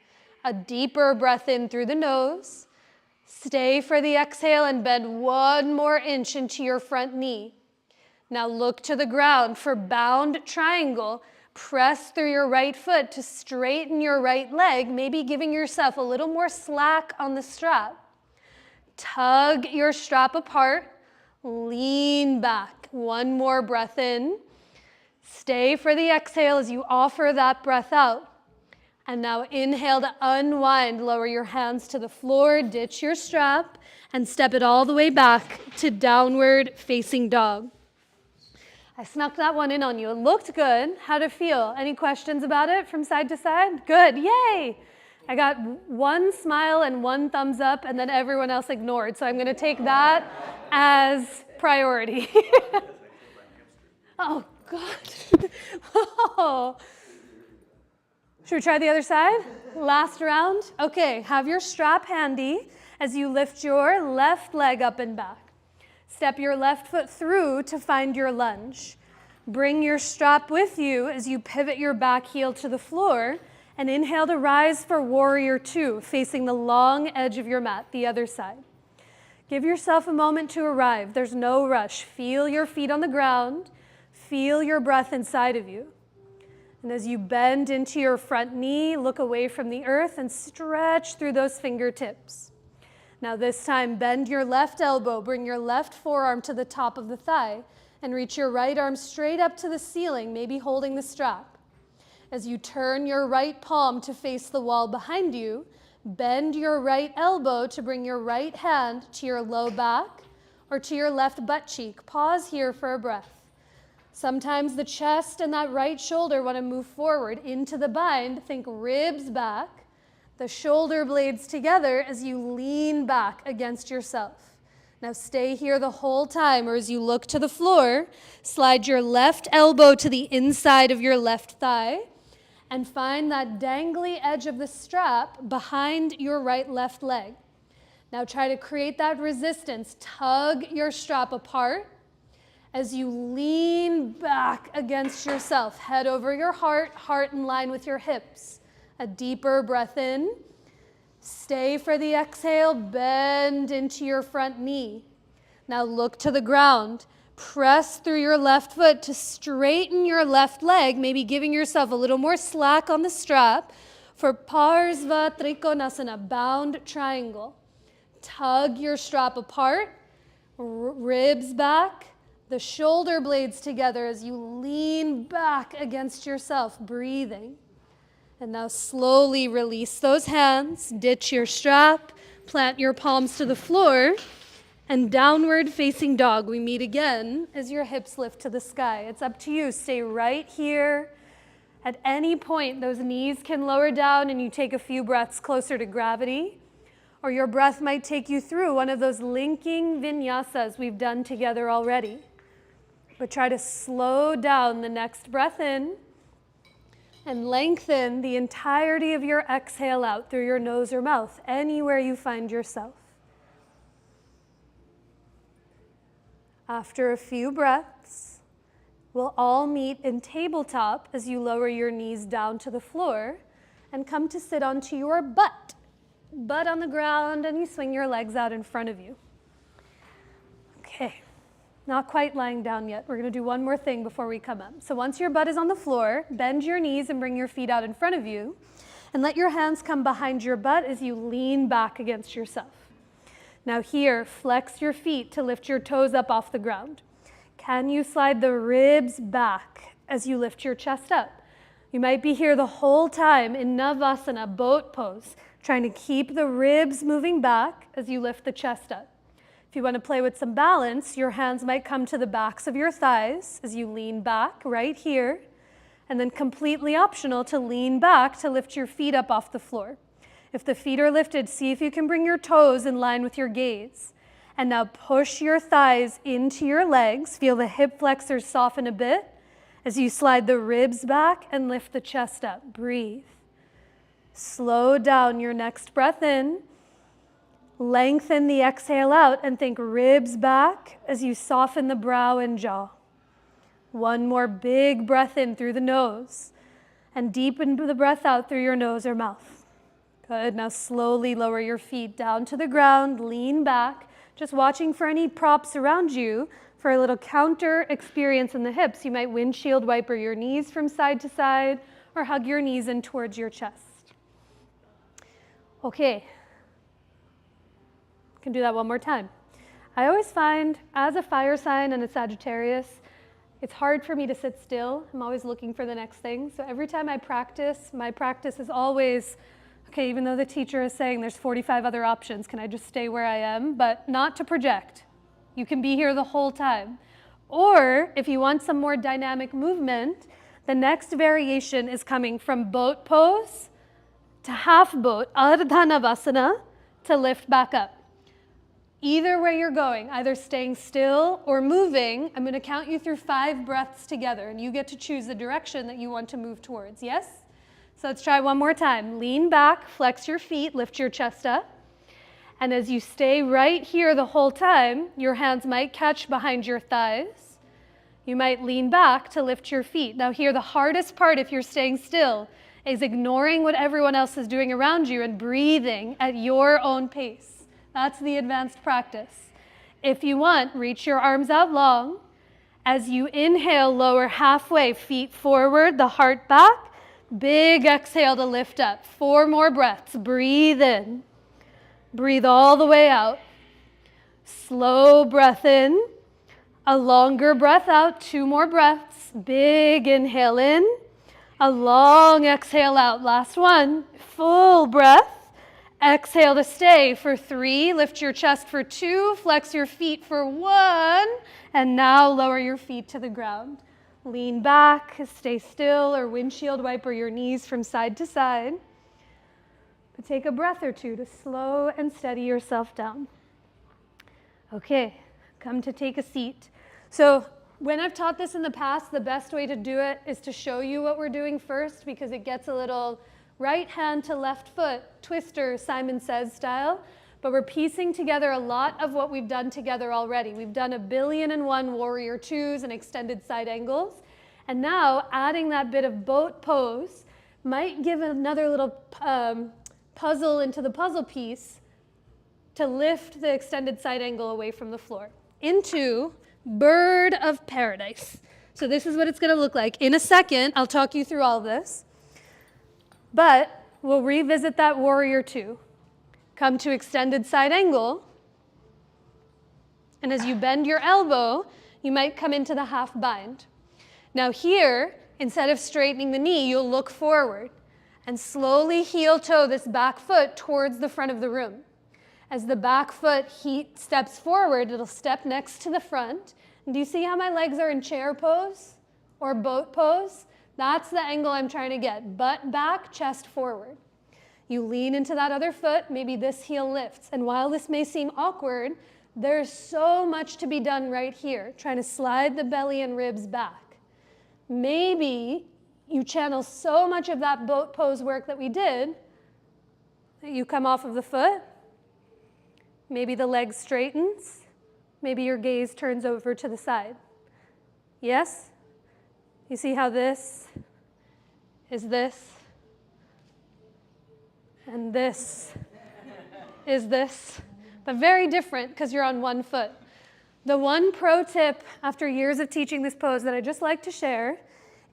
A deeper breath in through the nose. Stay for the exhale and bend one more inch into your front knee. Now look to the ground for bound triangle. Press through your right foot to straighten your right leg, maybe giving yourself a little more slack on the strap. Tug your strap apart, lean back. One more breath in. Stay for the exhale as you offer that breath out. And now inhale to unwind, lower your hands to the floor, ditch your strap, and step it all the way back to downward facing dog. I snuck that one in on you. It looked good. How'd it feel? Any questions about it from side to side? Good, yay! I got one smile and one thumbs up, and then everyone else ignored. So I'm gonna take that as priority. Oh, God. Oh. Should we try the other side? Last round? Okay, have your strap handy as you lift your left leg up and back. Step your left foot through to find your lunge. Bring your strap with you as you pivot your back heel to the floor and inhale to rise for Warrior Two, facing the long edge of your mat, the other side. Give yourself a moment to arrive. There's no rush. Feel your feet on the ground. Feel your breath inside of you. And as you bend into your front knee, look away from the earth and stretch through those fingertips. Now this time, bend your left elbow, bring your left forearm to the top of the thigh, and reach your right arm straight up to the ceiling, maybe holding the strap. As you turn your right palm to face the wall behind you, bend your right elbow to bring your right hand to your low back or to your left butt cheek. Pause here for a breath. Sometimes the chest and that right shoulder want to move forward into the bind. Think ribs back, the shoulder blades together as you lean back against yourself. Now stay here the whole time, or as you look to the floor, slide your left elbow to the inside of your left thigh and find that dangly edge of the strap behind your right left leg. Now try to create that resistance. Tug your strap apart as you lean back against yourself. Head over your heart, heart in line with your hips. A deeper breath in. Stay for the exhale, bend into your front knee. Now look to the ground. Press through your left foot to straighten your left leg, maybe giving yourself a little more slack on the strap for Parsva Trikonasana, bound triangle. Tug your strap apart, ribs back, the shoulder blades together as you lean back against yourself, breathing. And now slowly release those hands, ditch your strap, plant your palms to the floor, and downward facing dog. We meet again as your hips lift to the sky. It's up to you. Stay right here. At any point, those knees can lower down and you take a few breaths closer to gravity, or your breath might take you through one of those linking vinyasas we've done together already. But try to slow down the next breath in and lengthen the entirety of your exhale out through your nose or mouth, anywhere you find yourself. After a few breaths, we'll all meet in tabletop as you lower your knees down to the floor and come to sit onto your butt. Butt on the ground, and you swing your legs out in front of you. Okay. Not quite lying down yet. We're going to do one more thing before we come up. So once your butt is on the floor, bend your knees and bring your feet out in front of you. And let your hands come behind your butt as you lean back against yourself. Now here, flex your feet to lift your toes up off the ground. Can you slide the ribs back as you lift your chest up? You might be here the whole time in Navasana, boat pose, trying to keep the ribs moving back as you lift the chest up. If you want to play with some balance, your hands might come to the backs of your thighs as you lean back right here, and then completely optional to lean back to lift your feet up off the floor. If the feet are lifted, see if you can bring your toes in line with your gaze. And now push your thighs into your legs. Feel the hip flexors soften a bit as you slide the ribs back and lift the chest up. Breathe. Slow down your next breath in. Lengthen the exhale out and think ribs back as you soften the brow and jaw. One more big breath in through the nose and deepen the breath out through your nose or mouth. Good. Now slowly lower your feet down to the ground, lean back, just watching for any props around you. For a little counter experience in the hips, you might windshield wiper your knees from side to side or hug your knees in towards your chest. Okay. Can do that one more time. I always find, as a fire sign and a Sagittarius, it's hard for me to sit still. I'm always looking for the next thing. So every time I practice, my practice is always, okay, even though the teacher is saying there's 45 other options, can I just stay where I am? But not to project. You can be here the whole time. Or if you want some more dynamic movement, the next variation is coming from boat pose to half boat, Ardha Navasana, to lift back up. Either way you're going, either staying still or moving, I'm going to count you through 5 breaths together, and you get to choose the direction that you want to move towards, yes? So let's try one more time. Lean back, flex your feet, lift your chest up. And as you stay right here the whole time, your hands might catch behind your thighs. You might lean back to lift your feet. Now here, the hardest part if you're staying still is ignoring what everyone else is doing around you and breathing at your own pace. That's the advanced practice. If you want, reach your arms out long. As you inhale, lower halfway, feet forward, the heart back. Big exhale to lift up. 4 more breaths. Breathe in. Breathe all the way out. Slow breath in. A longer breath out. 2 more breaths. Big inhale in. A long exhale out. Last one. Full breath. Exhale to stay for 3, lift your chest for 2, flex your feet for 1, and now lower your feet to the ground. Lean back, stay still, or windshield wiper your knees from side to side. But take a breath or two to slow and steady yourself down. Okay, come to take a seat. So when I've taught this in the past, the best way to do it is to show you what we're doing first, because it gets a little right hand to left foot twister, Simon Says style. But we're piecing together a lot of what we've done together already. We've done 1,000,000,001 warrior twos and extended side angles. And now adding that bit of boat pose might give another little puzzle into the puzzle piece to lift the extended side angle away from the floor into bird of paradise. So this is what it's going to look like. In a second, I'll talk you through all this. But we'll revisit that warrior two. Come to extended side angle. And as you bend your elbow, you might come into the half bind. Now here, instead of straightening the knee, you'll look forward and slowly heel toe this back foot towards the front of the room. As the back foot steps forward, it'll step next to the front. And do you see how my legs are in chair pose or boat pose? That's the angle I'm trying to get. Butt back, chest forward. You lean into that other foot, maybe this heel lifts. And while this may seem awkward, there's so much to be done right here, trying to slide the belly and ribs back. Maybe you channel so much of that boat pose work that we did that you come off of the foot. Maybe the leg straightens. Maybe your gaze turns over to the side. Yes? You see how this is this? And this is this, but very different because you're on one foot. The one pro tip after years of teaching this pose that I just like to share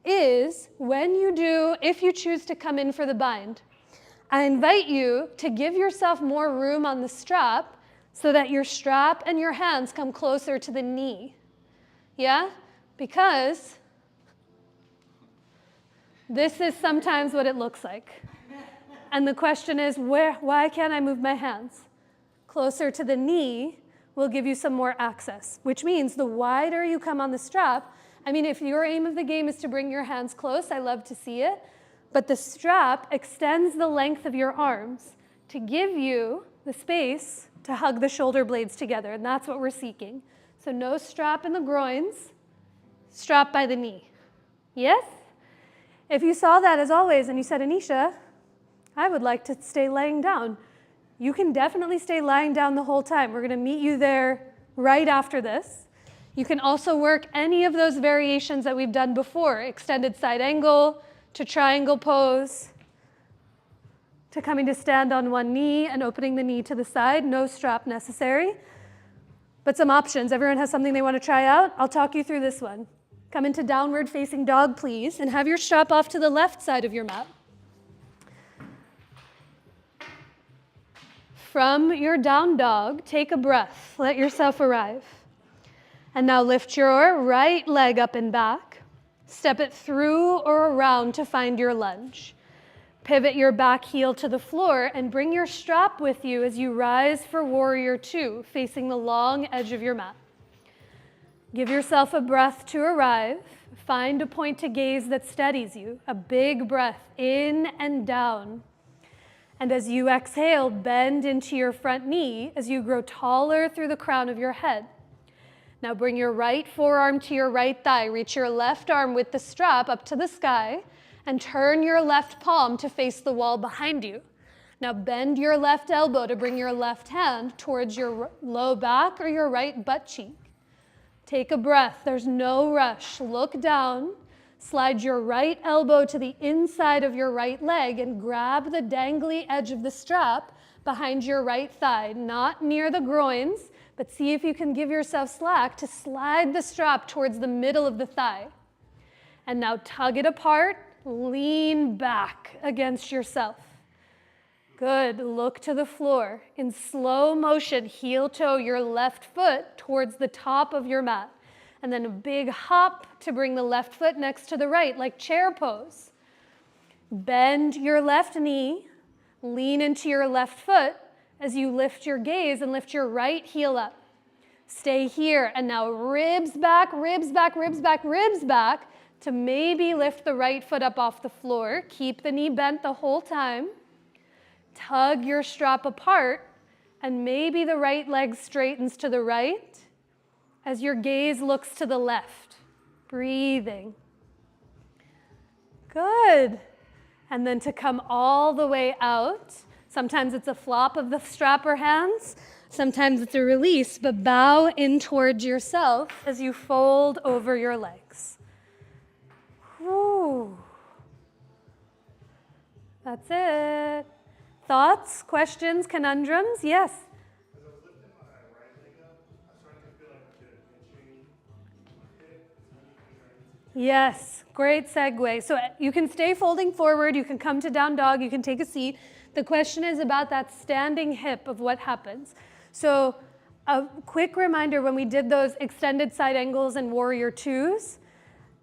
is if you choose to come in for the bind, I invite you to give yourself more room on the strap so that your strap and your hands come closer to the knee. Yeah? Because this is sometimes what it looks like. And the question is, why can't I move my hands? Closer to the knee will give you some more access, which means the wider you come on the strap, if your aim of the game is to bring your hands close, I love to see it, but the strap extends the length of your arms to give you the space to hug the shoulder blades together, and that's what we're seeking. So no strap in the groins, strap by the knee. Yes? If you saw that as always and you said, Anisha, I would like to stay laying down. You can definitely stay lying down the whole time. We're going to meet you there right after this. You can also work any of those variations that we've done before, extended side angle to triangle pose, to coming to stand on one knee and opening the knee to the side, no strap necessary. But some options. Everyone has something they want to try out? I'll talk you through this one. Come into downward facing dog, please, and have your strap off to the left side of your mat. From your down dog, take a breath. Let yourself arrive. And now lift your right leg up and back. Step it through or around to find your lunge. Pivot your back heel to the floor and bring your strap with you as you rise for warrior two, facing the long edge of your mat. Give yourself a breath to arrive. Find a point to gaze that steadies you. A big breath in and down. And as you exhale, bend into your front knee as you grow taller through the crown of your head. Now bring your right forearm to your right thigh. Reach your left arm with the strap up to the sky and turn your left palm to face the wall behind you. Now bend your left elbow to bring your left hand towards your low back or your right butt cheek. Take a breath. There's no rush. Look down. Slide your right elbow to the inside of your right leg and grab the dangly edge of the strap behind your right thigh, not near the groins, but see if you can give yourself slack to slide the strap towards the middle of the thigh. And now tug it apart, lean back against yourself. Good, look to the floor. In slow motion, heel toe your left foot towards the top of your mat. And then a big hop to bring the left foot next to the right, like chair pose. Bend your left knee, lean into your left foot as you lift your gaze and lift your right heel up. Stay here, and now ribs back, ribs back, ribs back, ribs back to maybe lift the right foot up off the floor. Keep the knee bent the whole time. Tug your strap apart And maybe the right leg straightens to the right as your gaze looks to the left. Breathing. Good. And then to come all the way out. Sometimes it's a flop of the strap or hands. Sometimes it's a release, but bow in towards yourself as you fold over your legs. Whew. That's it. Thoughts, questions, conundrums? Yes? As I was lifting my right leg up, I started to feel like the pinching my hip is underneath right. Yes, great segue. So you can stay folding forward, you can come to down dog, you can take a seat. The question is about that standing hip of what happens. So a quick reminder, when we did those extended side angles and warrior twos,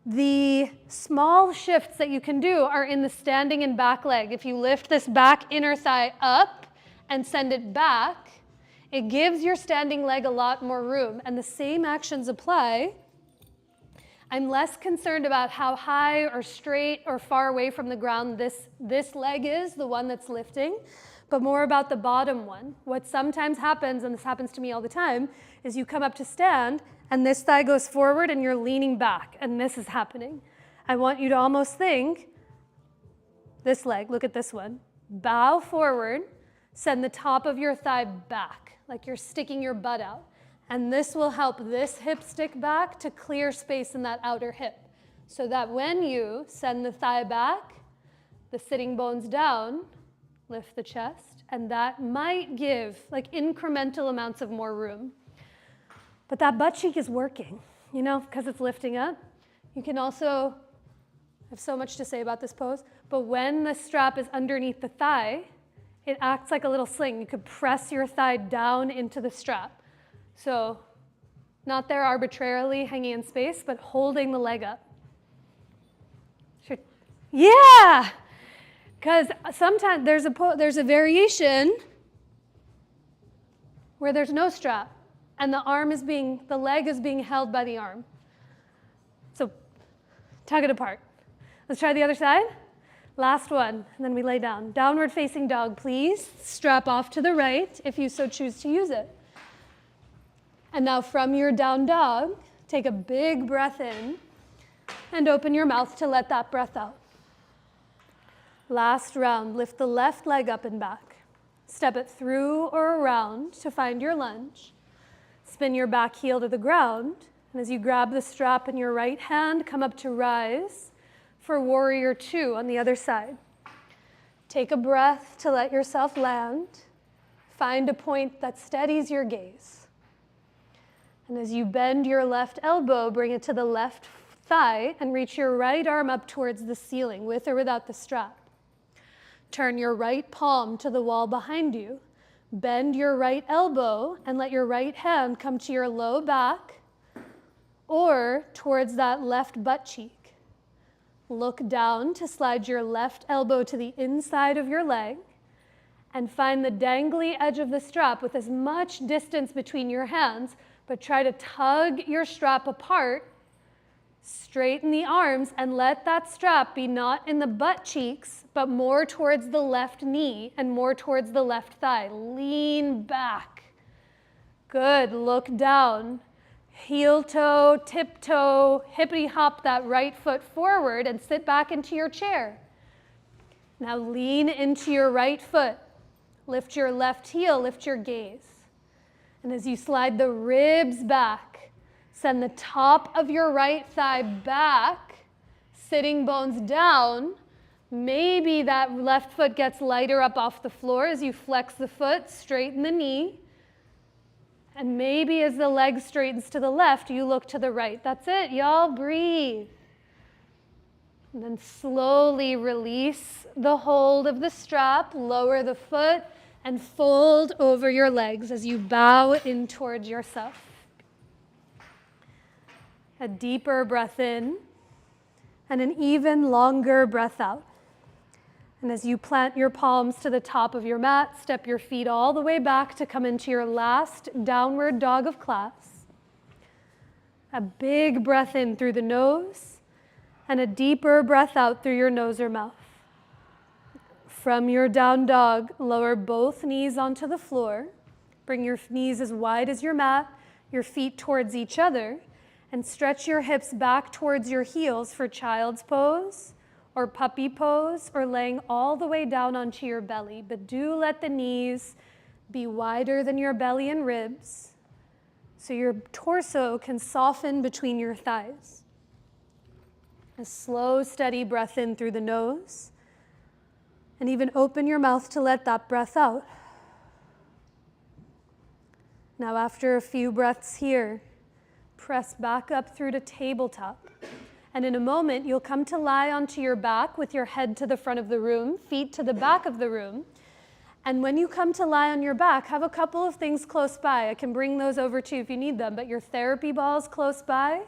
the small shifts that you can do are in the standing and back leg. If you lift this back inner thigh up and send it back, it gives your standing leg a lot more room. And the same actions apply. I'm less concerned about how high or straight or far away from the ground this leg is, the one that's lifting, but more about the bottom one. What sometimes happens, and this happens to me all the time, is you come up to stand and this thigh goes forward and you're leaning back, and this is happening. I want you to almost think, this leg, look at this one, bow forward, send the top of your thigh back, like you're sticking your butt out. And this will help this hip stick back to clear space in that outer hip, so that when you send the thigh back, the sitting bones down, lift the chest, and that might give like incremental amounts of more room. But that butt cheek is working, you know, because it's lifting up. You can also, I have so much to say about this pose, but when the strap is underneath the thigh, it acts like a little sling. You could press your thigh down into the strap. So not there arbitrarily hanging in space, but holding the leg up. Sure. Yeah! Because sometimes there's a variation where there's no strap and the leg is being held by the arm. So tug it apart. Let's try the other side. Last one, and then we lay down. Downward facing dog, please. Strap off to the right if you so choose to use it. And now from your down dog, take a big breath in and open your mouth to let that breath out. Last round, lift the left leg up and back. Step it through or around to find your lunge. Spin your back heel to the ground. And as you grab the strap in your right hand, come up to rise for warrior two on the other side. Take a breath to let yourself land. Find a point that steadies your gaze. And as you bend your left elbow, bring it to the left thigh and reach your right arm up towards the ceiling, with or without the strap. Turn your right palm to the wall behind you. Bend your right elbow and let your right hand come to your low back or towards that left butt cheek. Look down to slide your left elbow to the inside of your leg and find the dangly edge of the strap with as much distance between your hands, but try to tug your strap apart. Straighten the arms and let that strap be not in the butt cheeks, but more towards the left knee and more towards the left thigh. Lean back. Good. Look down. Heel toe, tiptoe, hippity hop that right foot forward and sit back into your chair. Now lean into your right foot. Lift your left heel, lift your gaze. And as you slide the ribs back, send the top of your right thigh back, sitting bones down. Maybe that left foot gets lighter up off the floor as you flex the foot, straighten the knee. And maybe as the leg straightens to the left, you look to the right. That's it, y'all, breathe. And then slowly release the hold of the strap, lower the foot, and fold over your legs as you bow in towards yourself. A deeper breath in and an even longer breath out. And as you plant your palms to the top of your mat, step your feet all the way back to come into your last downward dog of class. A big breath in through the nose and a deeper breath out through your nose or mouth. From your down dog, lower both knees onto the floor Bring your knees as wide as your mat, your feet towards each other, and stretch your hips back towards your heels for child's pose or puppy pose or laying all the way down onto your belly. But do let the knees be wider than your belly and ribs so your torso can soften between your thighs. A slow, steady breath in through the nose, and even open your mouth to let that breath out. Now, after a few breaths here, press back up through to tabletop. And in a moment, you'll come to lie onto your back with your head to the front of the room, feet to the back of the room. And when you come to lie on your back, have a couple of things close by. I can bring those over to you if you need them, but your therapy balls close by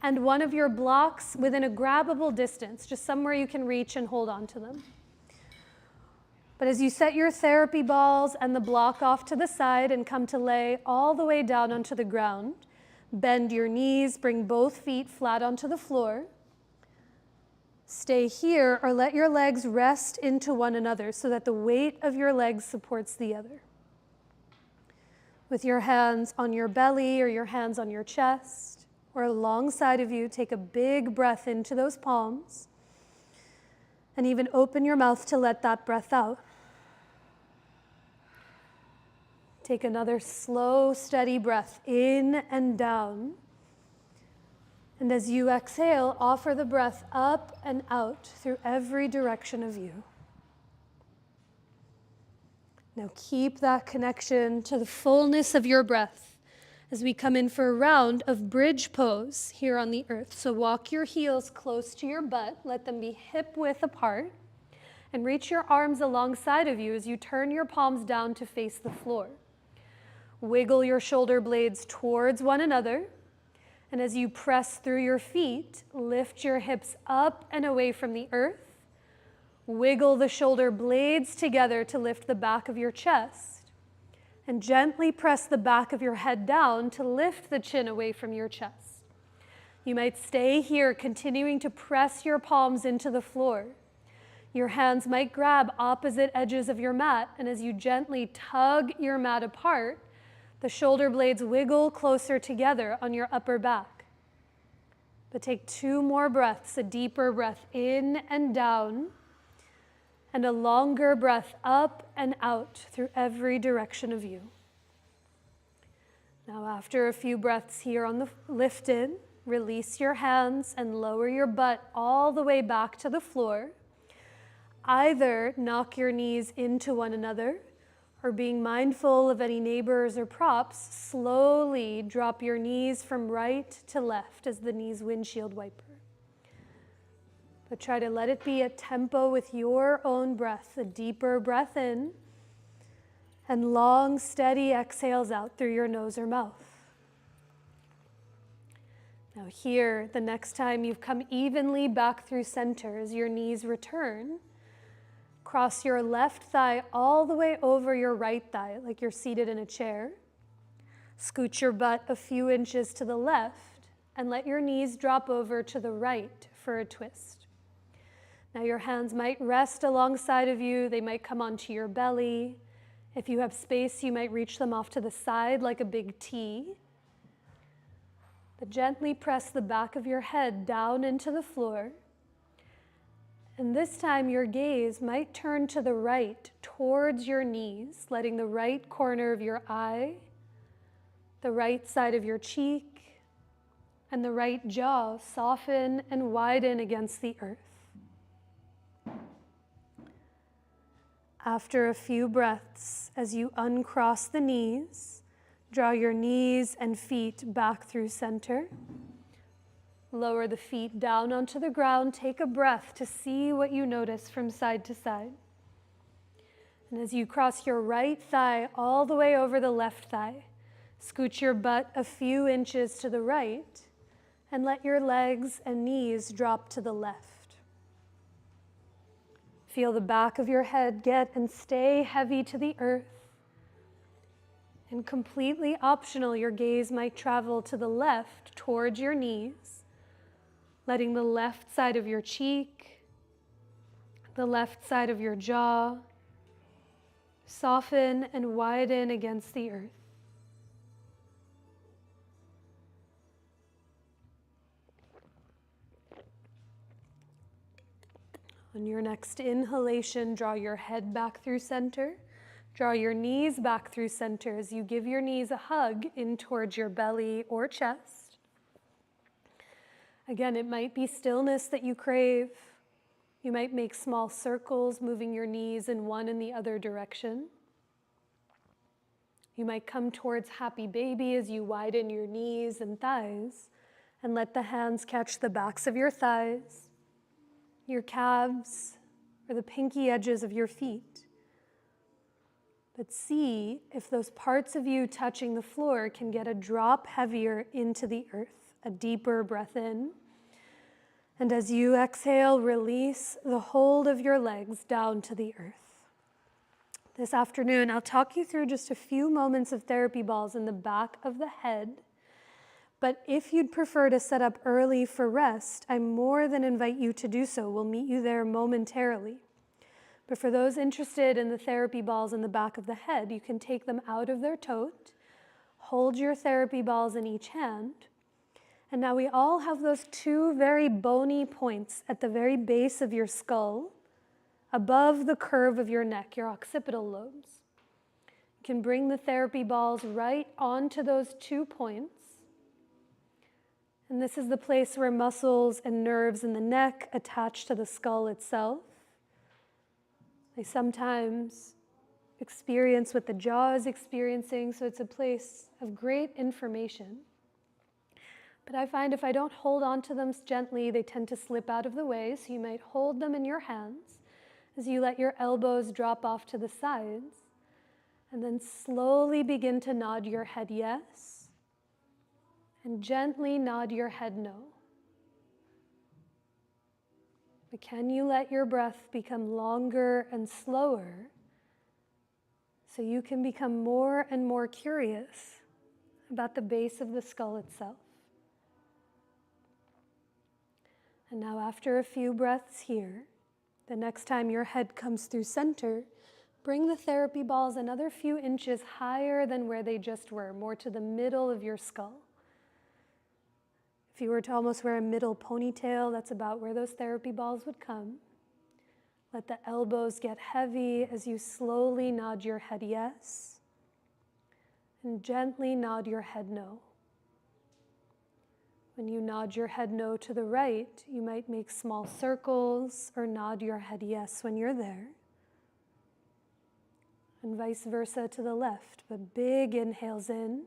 and one of your blocks within a grabbable distance, just somewhere you can reach and hold on to them. But as you set your therapy balls and the block off to the side and come to lay all the way down onto the ground, bend your knees, bring both feet flat onto the floor. Stay here or let your legs rest into one another so that the weight of your legs supports the other. With your hands on your belly or your hands on your chest or alongside of you, take a big breath into those palms and even open your mouth to let that breath out. Take another slow, steady breath in and down. And as you exhale, offer the breath up and out through every direction of you. Now keep that connection to the fullness of your breath as we come in for a round of bridge pose here on the earth. So walk your heels close to your butt, let them be hip width apart, and reach your arms alongside of you as you turn your palms down to face the floor. Wiggle your shoulder blades towards one another, and as you press through your feet, lift your hips up and away from the earth. Wiggle the shoulder blades together to lift the back of your chest, and gently press the back of your head down to lift the chin away from your chest. You might stay here, continuing to press your palms into the floor. Your hands might grab opposite edges of your mat, and as you gently tug your mat apart, the shoulder blades wiggle closer together on your upper back. But take 2 more breaths, a deeper breath in and down, and a longer breath up and out through every direction of you. Now, after a few breaths here on the lift in, release your hands and lower your butt all the way back to the floor. Either knock your knees into one another, or being mindful of any neighbors or props, slowly drop your knees from right to left as the knees windshield wiper. But try to let it be a tempo with your own breath, a deeper breath in, and long, steady exhales out through your nose or mouth. Now here, the next time you've come evenly back through center as your knees return, cross your left thigh all the way over your right thigh, like you're seated in a chair. Scoot your butt a few inches to the left, and let your knees drop over to the right for a twist. Now your hands might rest alongside of you. They might come onto your belly. If you have space, you might reach them off to the side like a big T. But gently press the back of your head down into the floor. And this time your gaze might turn to the right, towards your knees, letting the right corner of your eye, the right side of your cheek, and the right jaw soften and widen against the earth. After a few breaths, as you uncross the knees, draw your knees and feet back through center. Lower the feet down onto the ground. Take a breath to see what you notice from side to side. And as you cross your right thigh all the way over the left thigh, scoot your butt a few inches to the right and let your legs and knees drop to the left. Feel the back of your head get and stay heavy to the earth. And completely optional, your gaze might travel to the left towards your knees, letting the left side of your cheek, the left side of your jaw, Soften and widen against the earth. On your next inhalation, draw your head back through center. Draw your knees back through center as you give your knees a hug in towards your belly or chest. Again, it might be stillness that you crave. You might make small circles, moving your knees in one and the other direction. You might come towards happy baby as you widen your knees and thighs and let the hands catch the backs of your thighs, your calves, or the pinky edges of your feet. But see if those parts of you touching the floor can get a drop heavier into the earth, a deeper breath in. And as you exhale, release the hold of your legs down to the earth. This afternoon, I'll talk you through just a few moments of therapy balls in the back of the head. But if you'd prefer to set up early for rest, I more than invite you to do so. We'll meet you there momentarily. But for those interested in the therapy balls in the back of the head, you can take them out of their tote, hold your therapy balls in each hand, and now we all have those two very bony points at the very base of your skull, above the curve of your neck, your occipital lobes. You can bring the therapy balls right onto those 2 points. And this is the place where muscles and nerves in the neck attach to the skull itself. They sometimes experience what the jaw is experiencing, so it's a place of great information. But I find if I don't hold on to them gently, they tend to slip out of the way, so you might hold them in your hands as you let your elbows drop off to the sides, and then slowly begin to nod your head yes, and gently nod your head no. But can you let your breath become longer and slower so you can become more and more curious about the base of the skull itself? And now after a few breaths here, the next time your head comes through center, bring the therapy balls another few inches higher than where they just were, more to the middle of your skull. If you were to almost wear a middle ponytail, that's about where those therapy balls would come. Let the elbows get heavy as you slowly nod your head yes, and gently nod your head no. When you nod your head no to the right, you might make small circles or nod your head yes when you're there. And vice versa to the left, but big inhales in.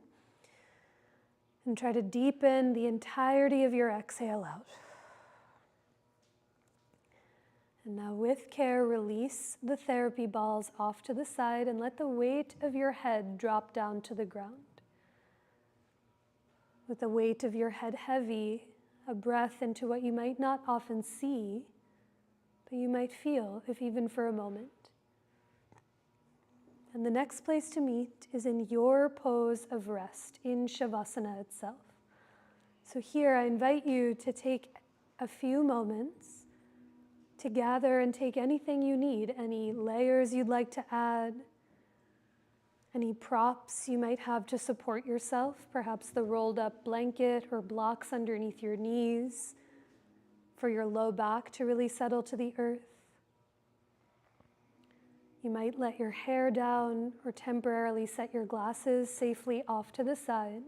And try to deepen the entirety of your exhale out. And now with care, release the therapy balls off to the side and let the weight of your head drop down to the ground. With the weight of your head heavy, a breath into what you might not often see, but you might feel, if even for a moment. And the next place to meet is in your pose of rest, in Shavasana itself. So here I invite you to take a few moments to gather and take anything you need, any layers you'd like to add, any props you might have to support yourself, perhaps the rolled up blanket or blocks underneath your knees for your low back to really settle to the earth. You might let your hair down or temporarily set your glasses safely off to the side.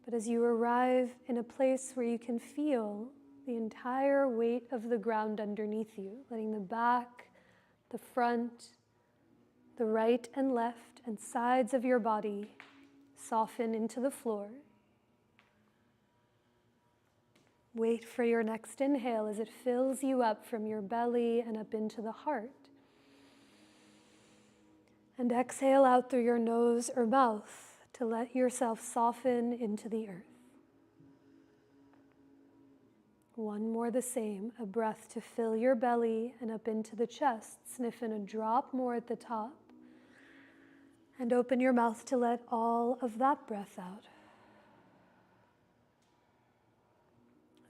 But as you arrive in a place where you can feel the entire weight of the ground underneath you, letting the back, the front, the right and left and sides of your body soften into the floor. Wait for your next inhale as it fills you up from your belly and up into the heart. And exhale out through your nose or mouth to let yourself soften into the earth. One more the same, a breath to fill your belly and up into the chest. Sniff in a drop more at the top. And open your mouth to let all of that breath out.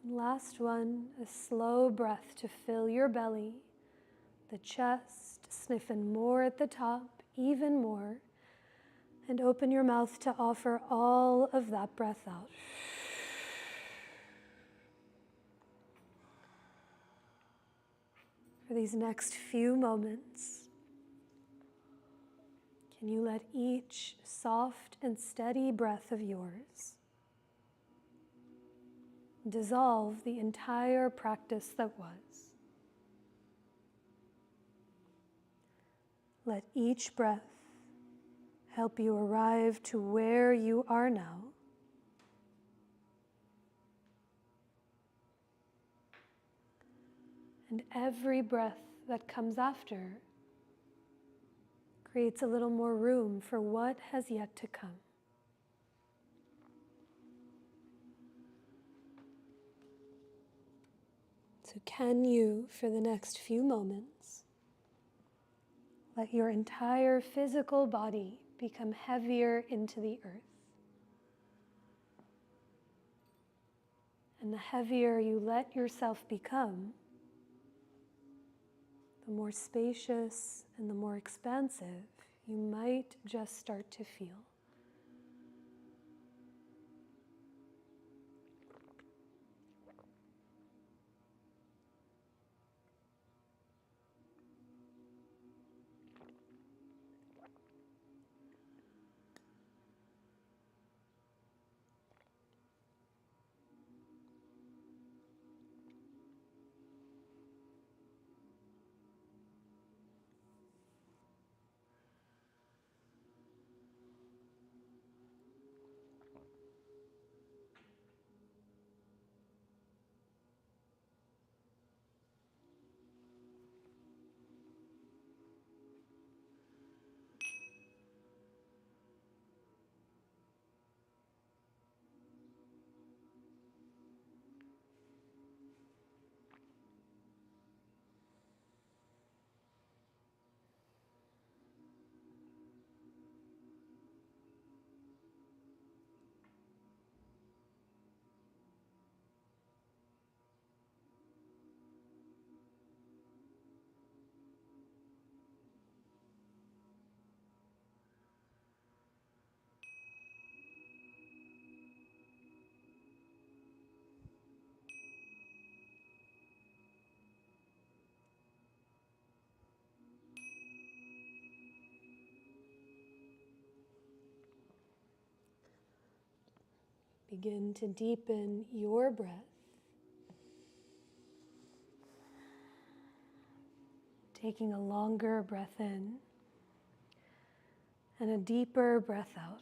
And last one, a slow breath to fill your belly, the chest, sniff in more at the top, even more, and open your mouth to offer all of that breath out. For these next few moments, can you let each soft and steady breath of yours dissolve the entire practice that was? Let each breath help you arrive to where you are now. And every breath that comes after creates a little more room for what has yet to come. So can you, for the next few moments, let your entire physical body become heavier into the earth? And the heavier you let yourself become, the more spacious and the more expansive you might just start to feel. Begin to deepen your breath. Taking a longer breath in and a deeper breath out.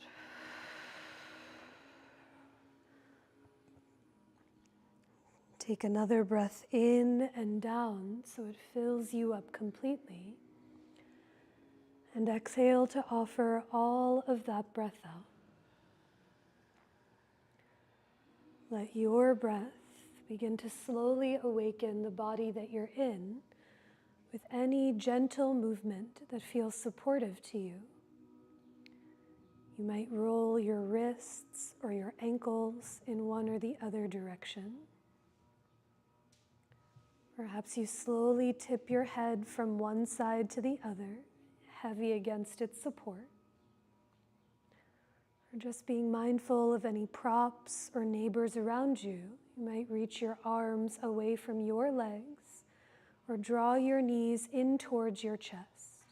Take another breath in and down so it fills you up completely. And exhale to offer all of that breath out. Let your breath begin to slowly awaken the body that you're in with any gentle movement that feels supportive to you. You might roll your wrists or your ankles in one or the other direction. Perhaps you slowly tip your head from one side to the other, heavy against its support. Or just being mindful of any props or neighbors around you. You might reach your arms away from your legs or draw your knees in towards your chest.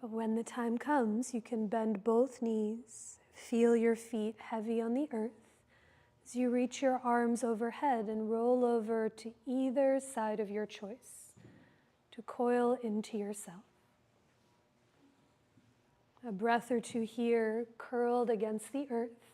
But when the time comes, you can bend both knees, feel your feet heavy on the earth as you reach your arms overhead and roll over to either side of your choice to coil into yourself. A breath or two here, curled against the earth.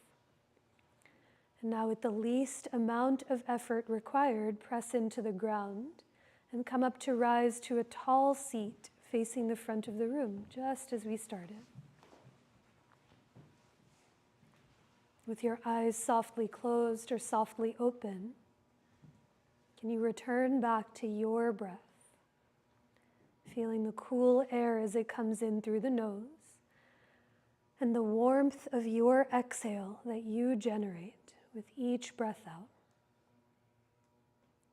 And now with the least amount of effort required, press into the ground and come up to rise to a tall seat facing the front of the room, just as we started. With your eyes softly closed or softly open, can you return back to your breath, feeling the cool air as it comes in through the nose, and the warmth of your exhale that you generate with each breath out.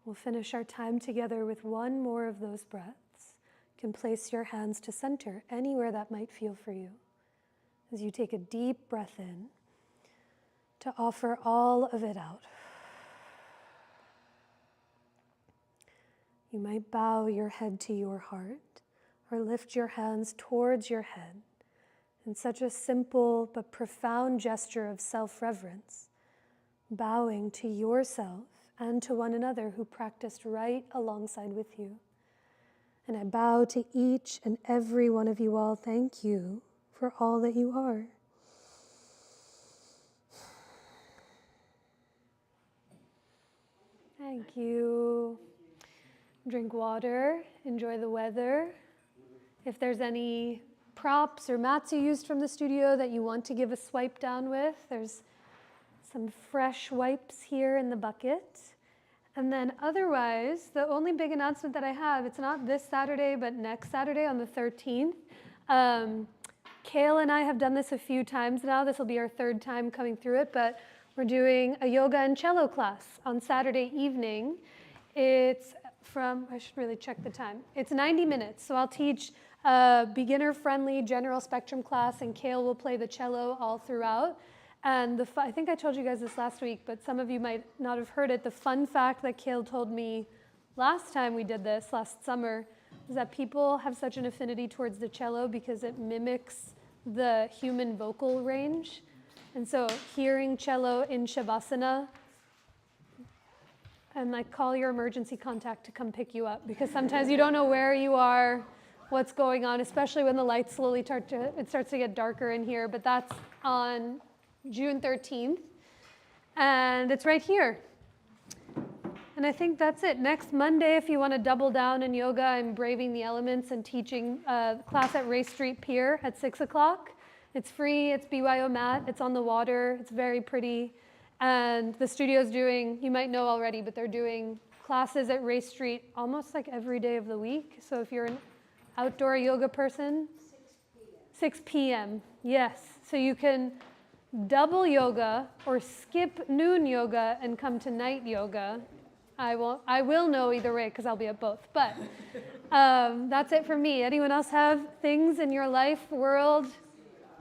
We'll finish our time together with one more of those breaths. You can place your hands to center anywhere that might feel for you. As you take a deep breath in, to offer all of it out. You might bow your head to your heart or lift your hands towards your head in such a simple but profound gesture of self-reverence, bowing to yourself and to one another who practiced right alongside with you. And I bow to each and every one of you all. Thank you for all that you are. Thank you. Drink water, enjoy the weather. If there's any props or mats you used from the studio that you want to give a swipe down with, there's some fresh wipes here in the bucket. And then otherwise, the only big announcement that I have, it's not this Saturday, but next Saturday on the 13th. Kale and I have done this a few times now. This will be our third time coming through it, but we're doing a yoga and cello class on Saturday evening. It's from, I should really check the time. It's 90 minutes, so I'll teach a beginner-friendly general spectrum class, and Kale will play the cello all throughout. And I think I told you guys this last week, but some of you might not have heard it. The fun fact that Kale told me last time we did this, last summer, was that people have such an affinity towards the cello because it mimics the human vocal range. And so hearing cello in Shavasana, and like call your emergency contact to come pick you up, because sometimes you don't know where you are, what's going on, especially when the lights slowly it starts to get darker in here. But that's on June 13th, and it's right here. And I think that's it. Next Monday, if you want to double down in yoga, I'm braving the elements and teaching a class at Ray Street Pier at 6 o'clock. It's free, it's BYO mat, it's on the water, it's very pretty. And the studio's doing, you might know already, but they're doing classes at Ray Street almost like every day of the week. So if you're an outdoor yoga person, 6 p.m., yes. So you can double yoga or skip noon yoga and come to night yoga. I will know either way because I'll be at both. But that's it for me. Anyone else have things in your life, world,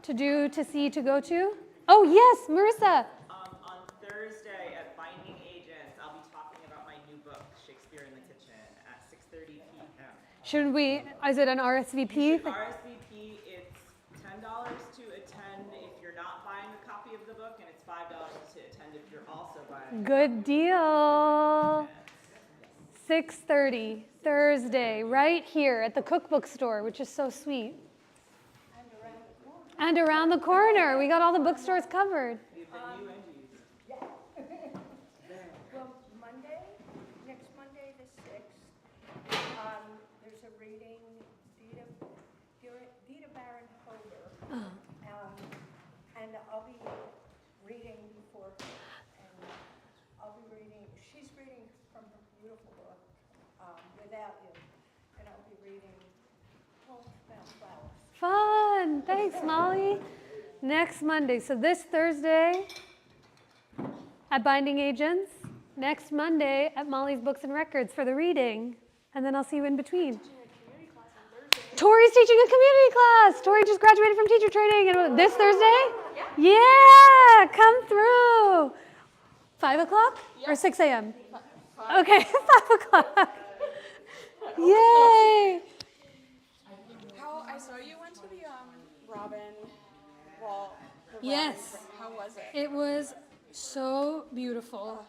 to do, to see, to go to? Oh, yes, Marissa. On Thursday at Binding Agents, I'll be talking about my new book, Shakespeare in the Kitchen, at 6:30 p.m. Should we, is it an RSVP? You should RSVP. It's $10 to attend if you're not buying a copy of the book, and it's $5 to attend if you're also buying. Good deal. 6:30, Thursday, right here at the cookbook store, which is so sweet. And around the corner. We got all the bookstores covered. Well, Monday, next Monday the 6th, there's a reading, Dita Baron Hoder. And I'll be reading before her. And I'll be reading, she's reading from her beautiful book, Without You. And I'll be reading Poems About Flowers. Fun. Thanks, Molly. Next Monday. So this Thursday at Binding Agents. Next Monday at Molly's Books and Records for the reading. And then I'll see you in between. Tori's teaching a community class. Tori just graduated from teacher training. And this Thursday? Yeah. Come through. 5 o'clock or 6 a.m.? Okay, 5 o'clock. Yay. I saw you went to the Robin Wall. Yes. How was it? It was so beautiful.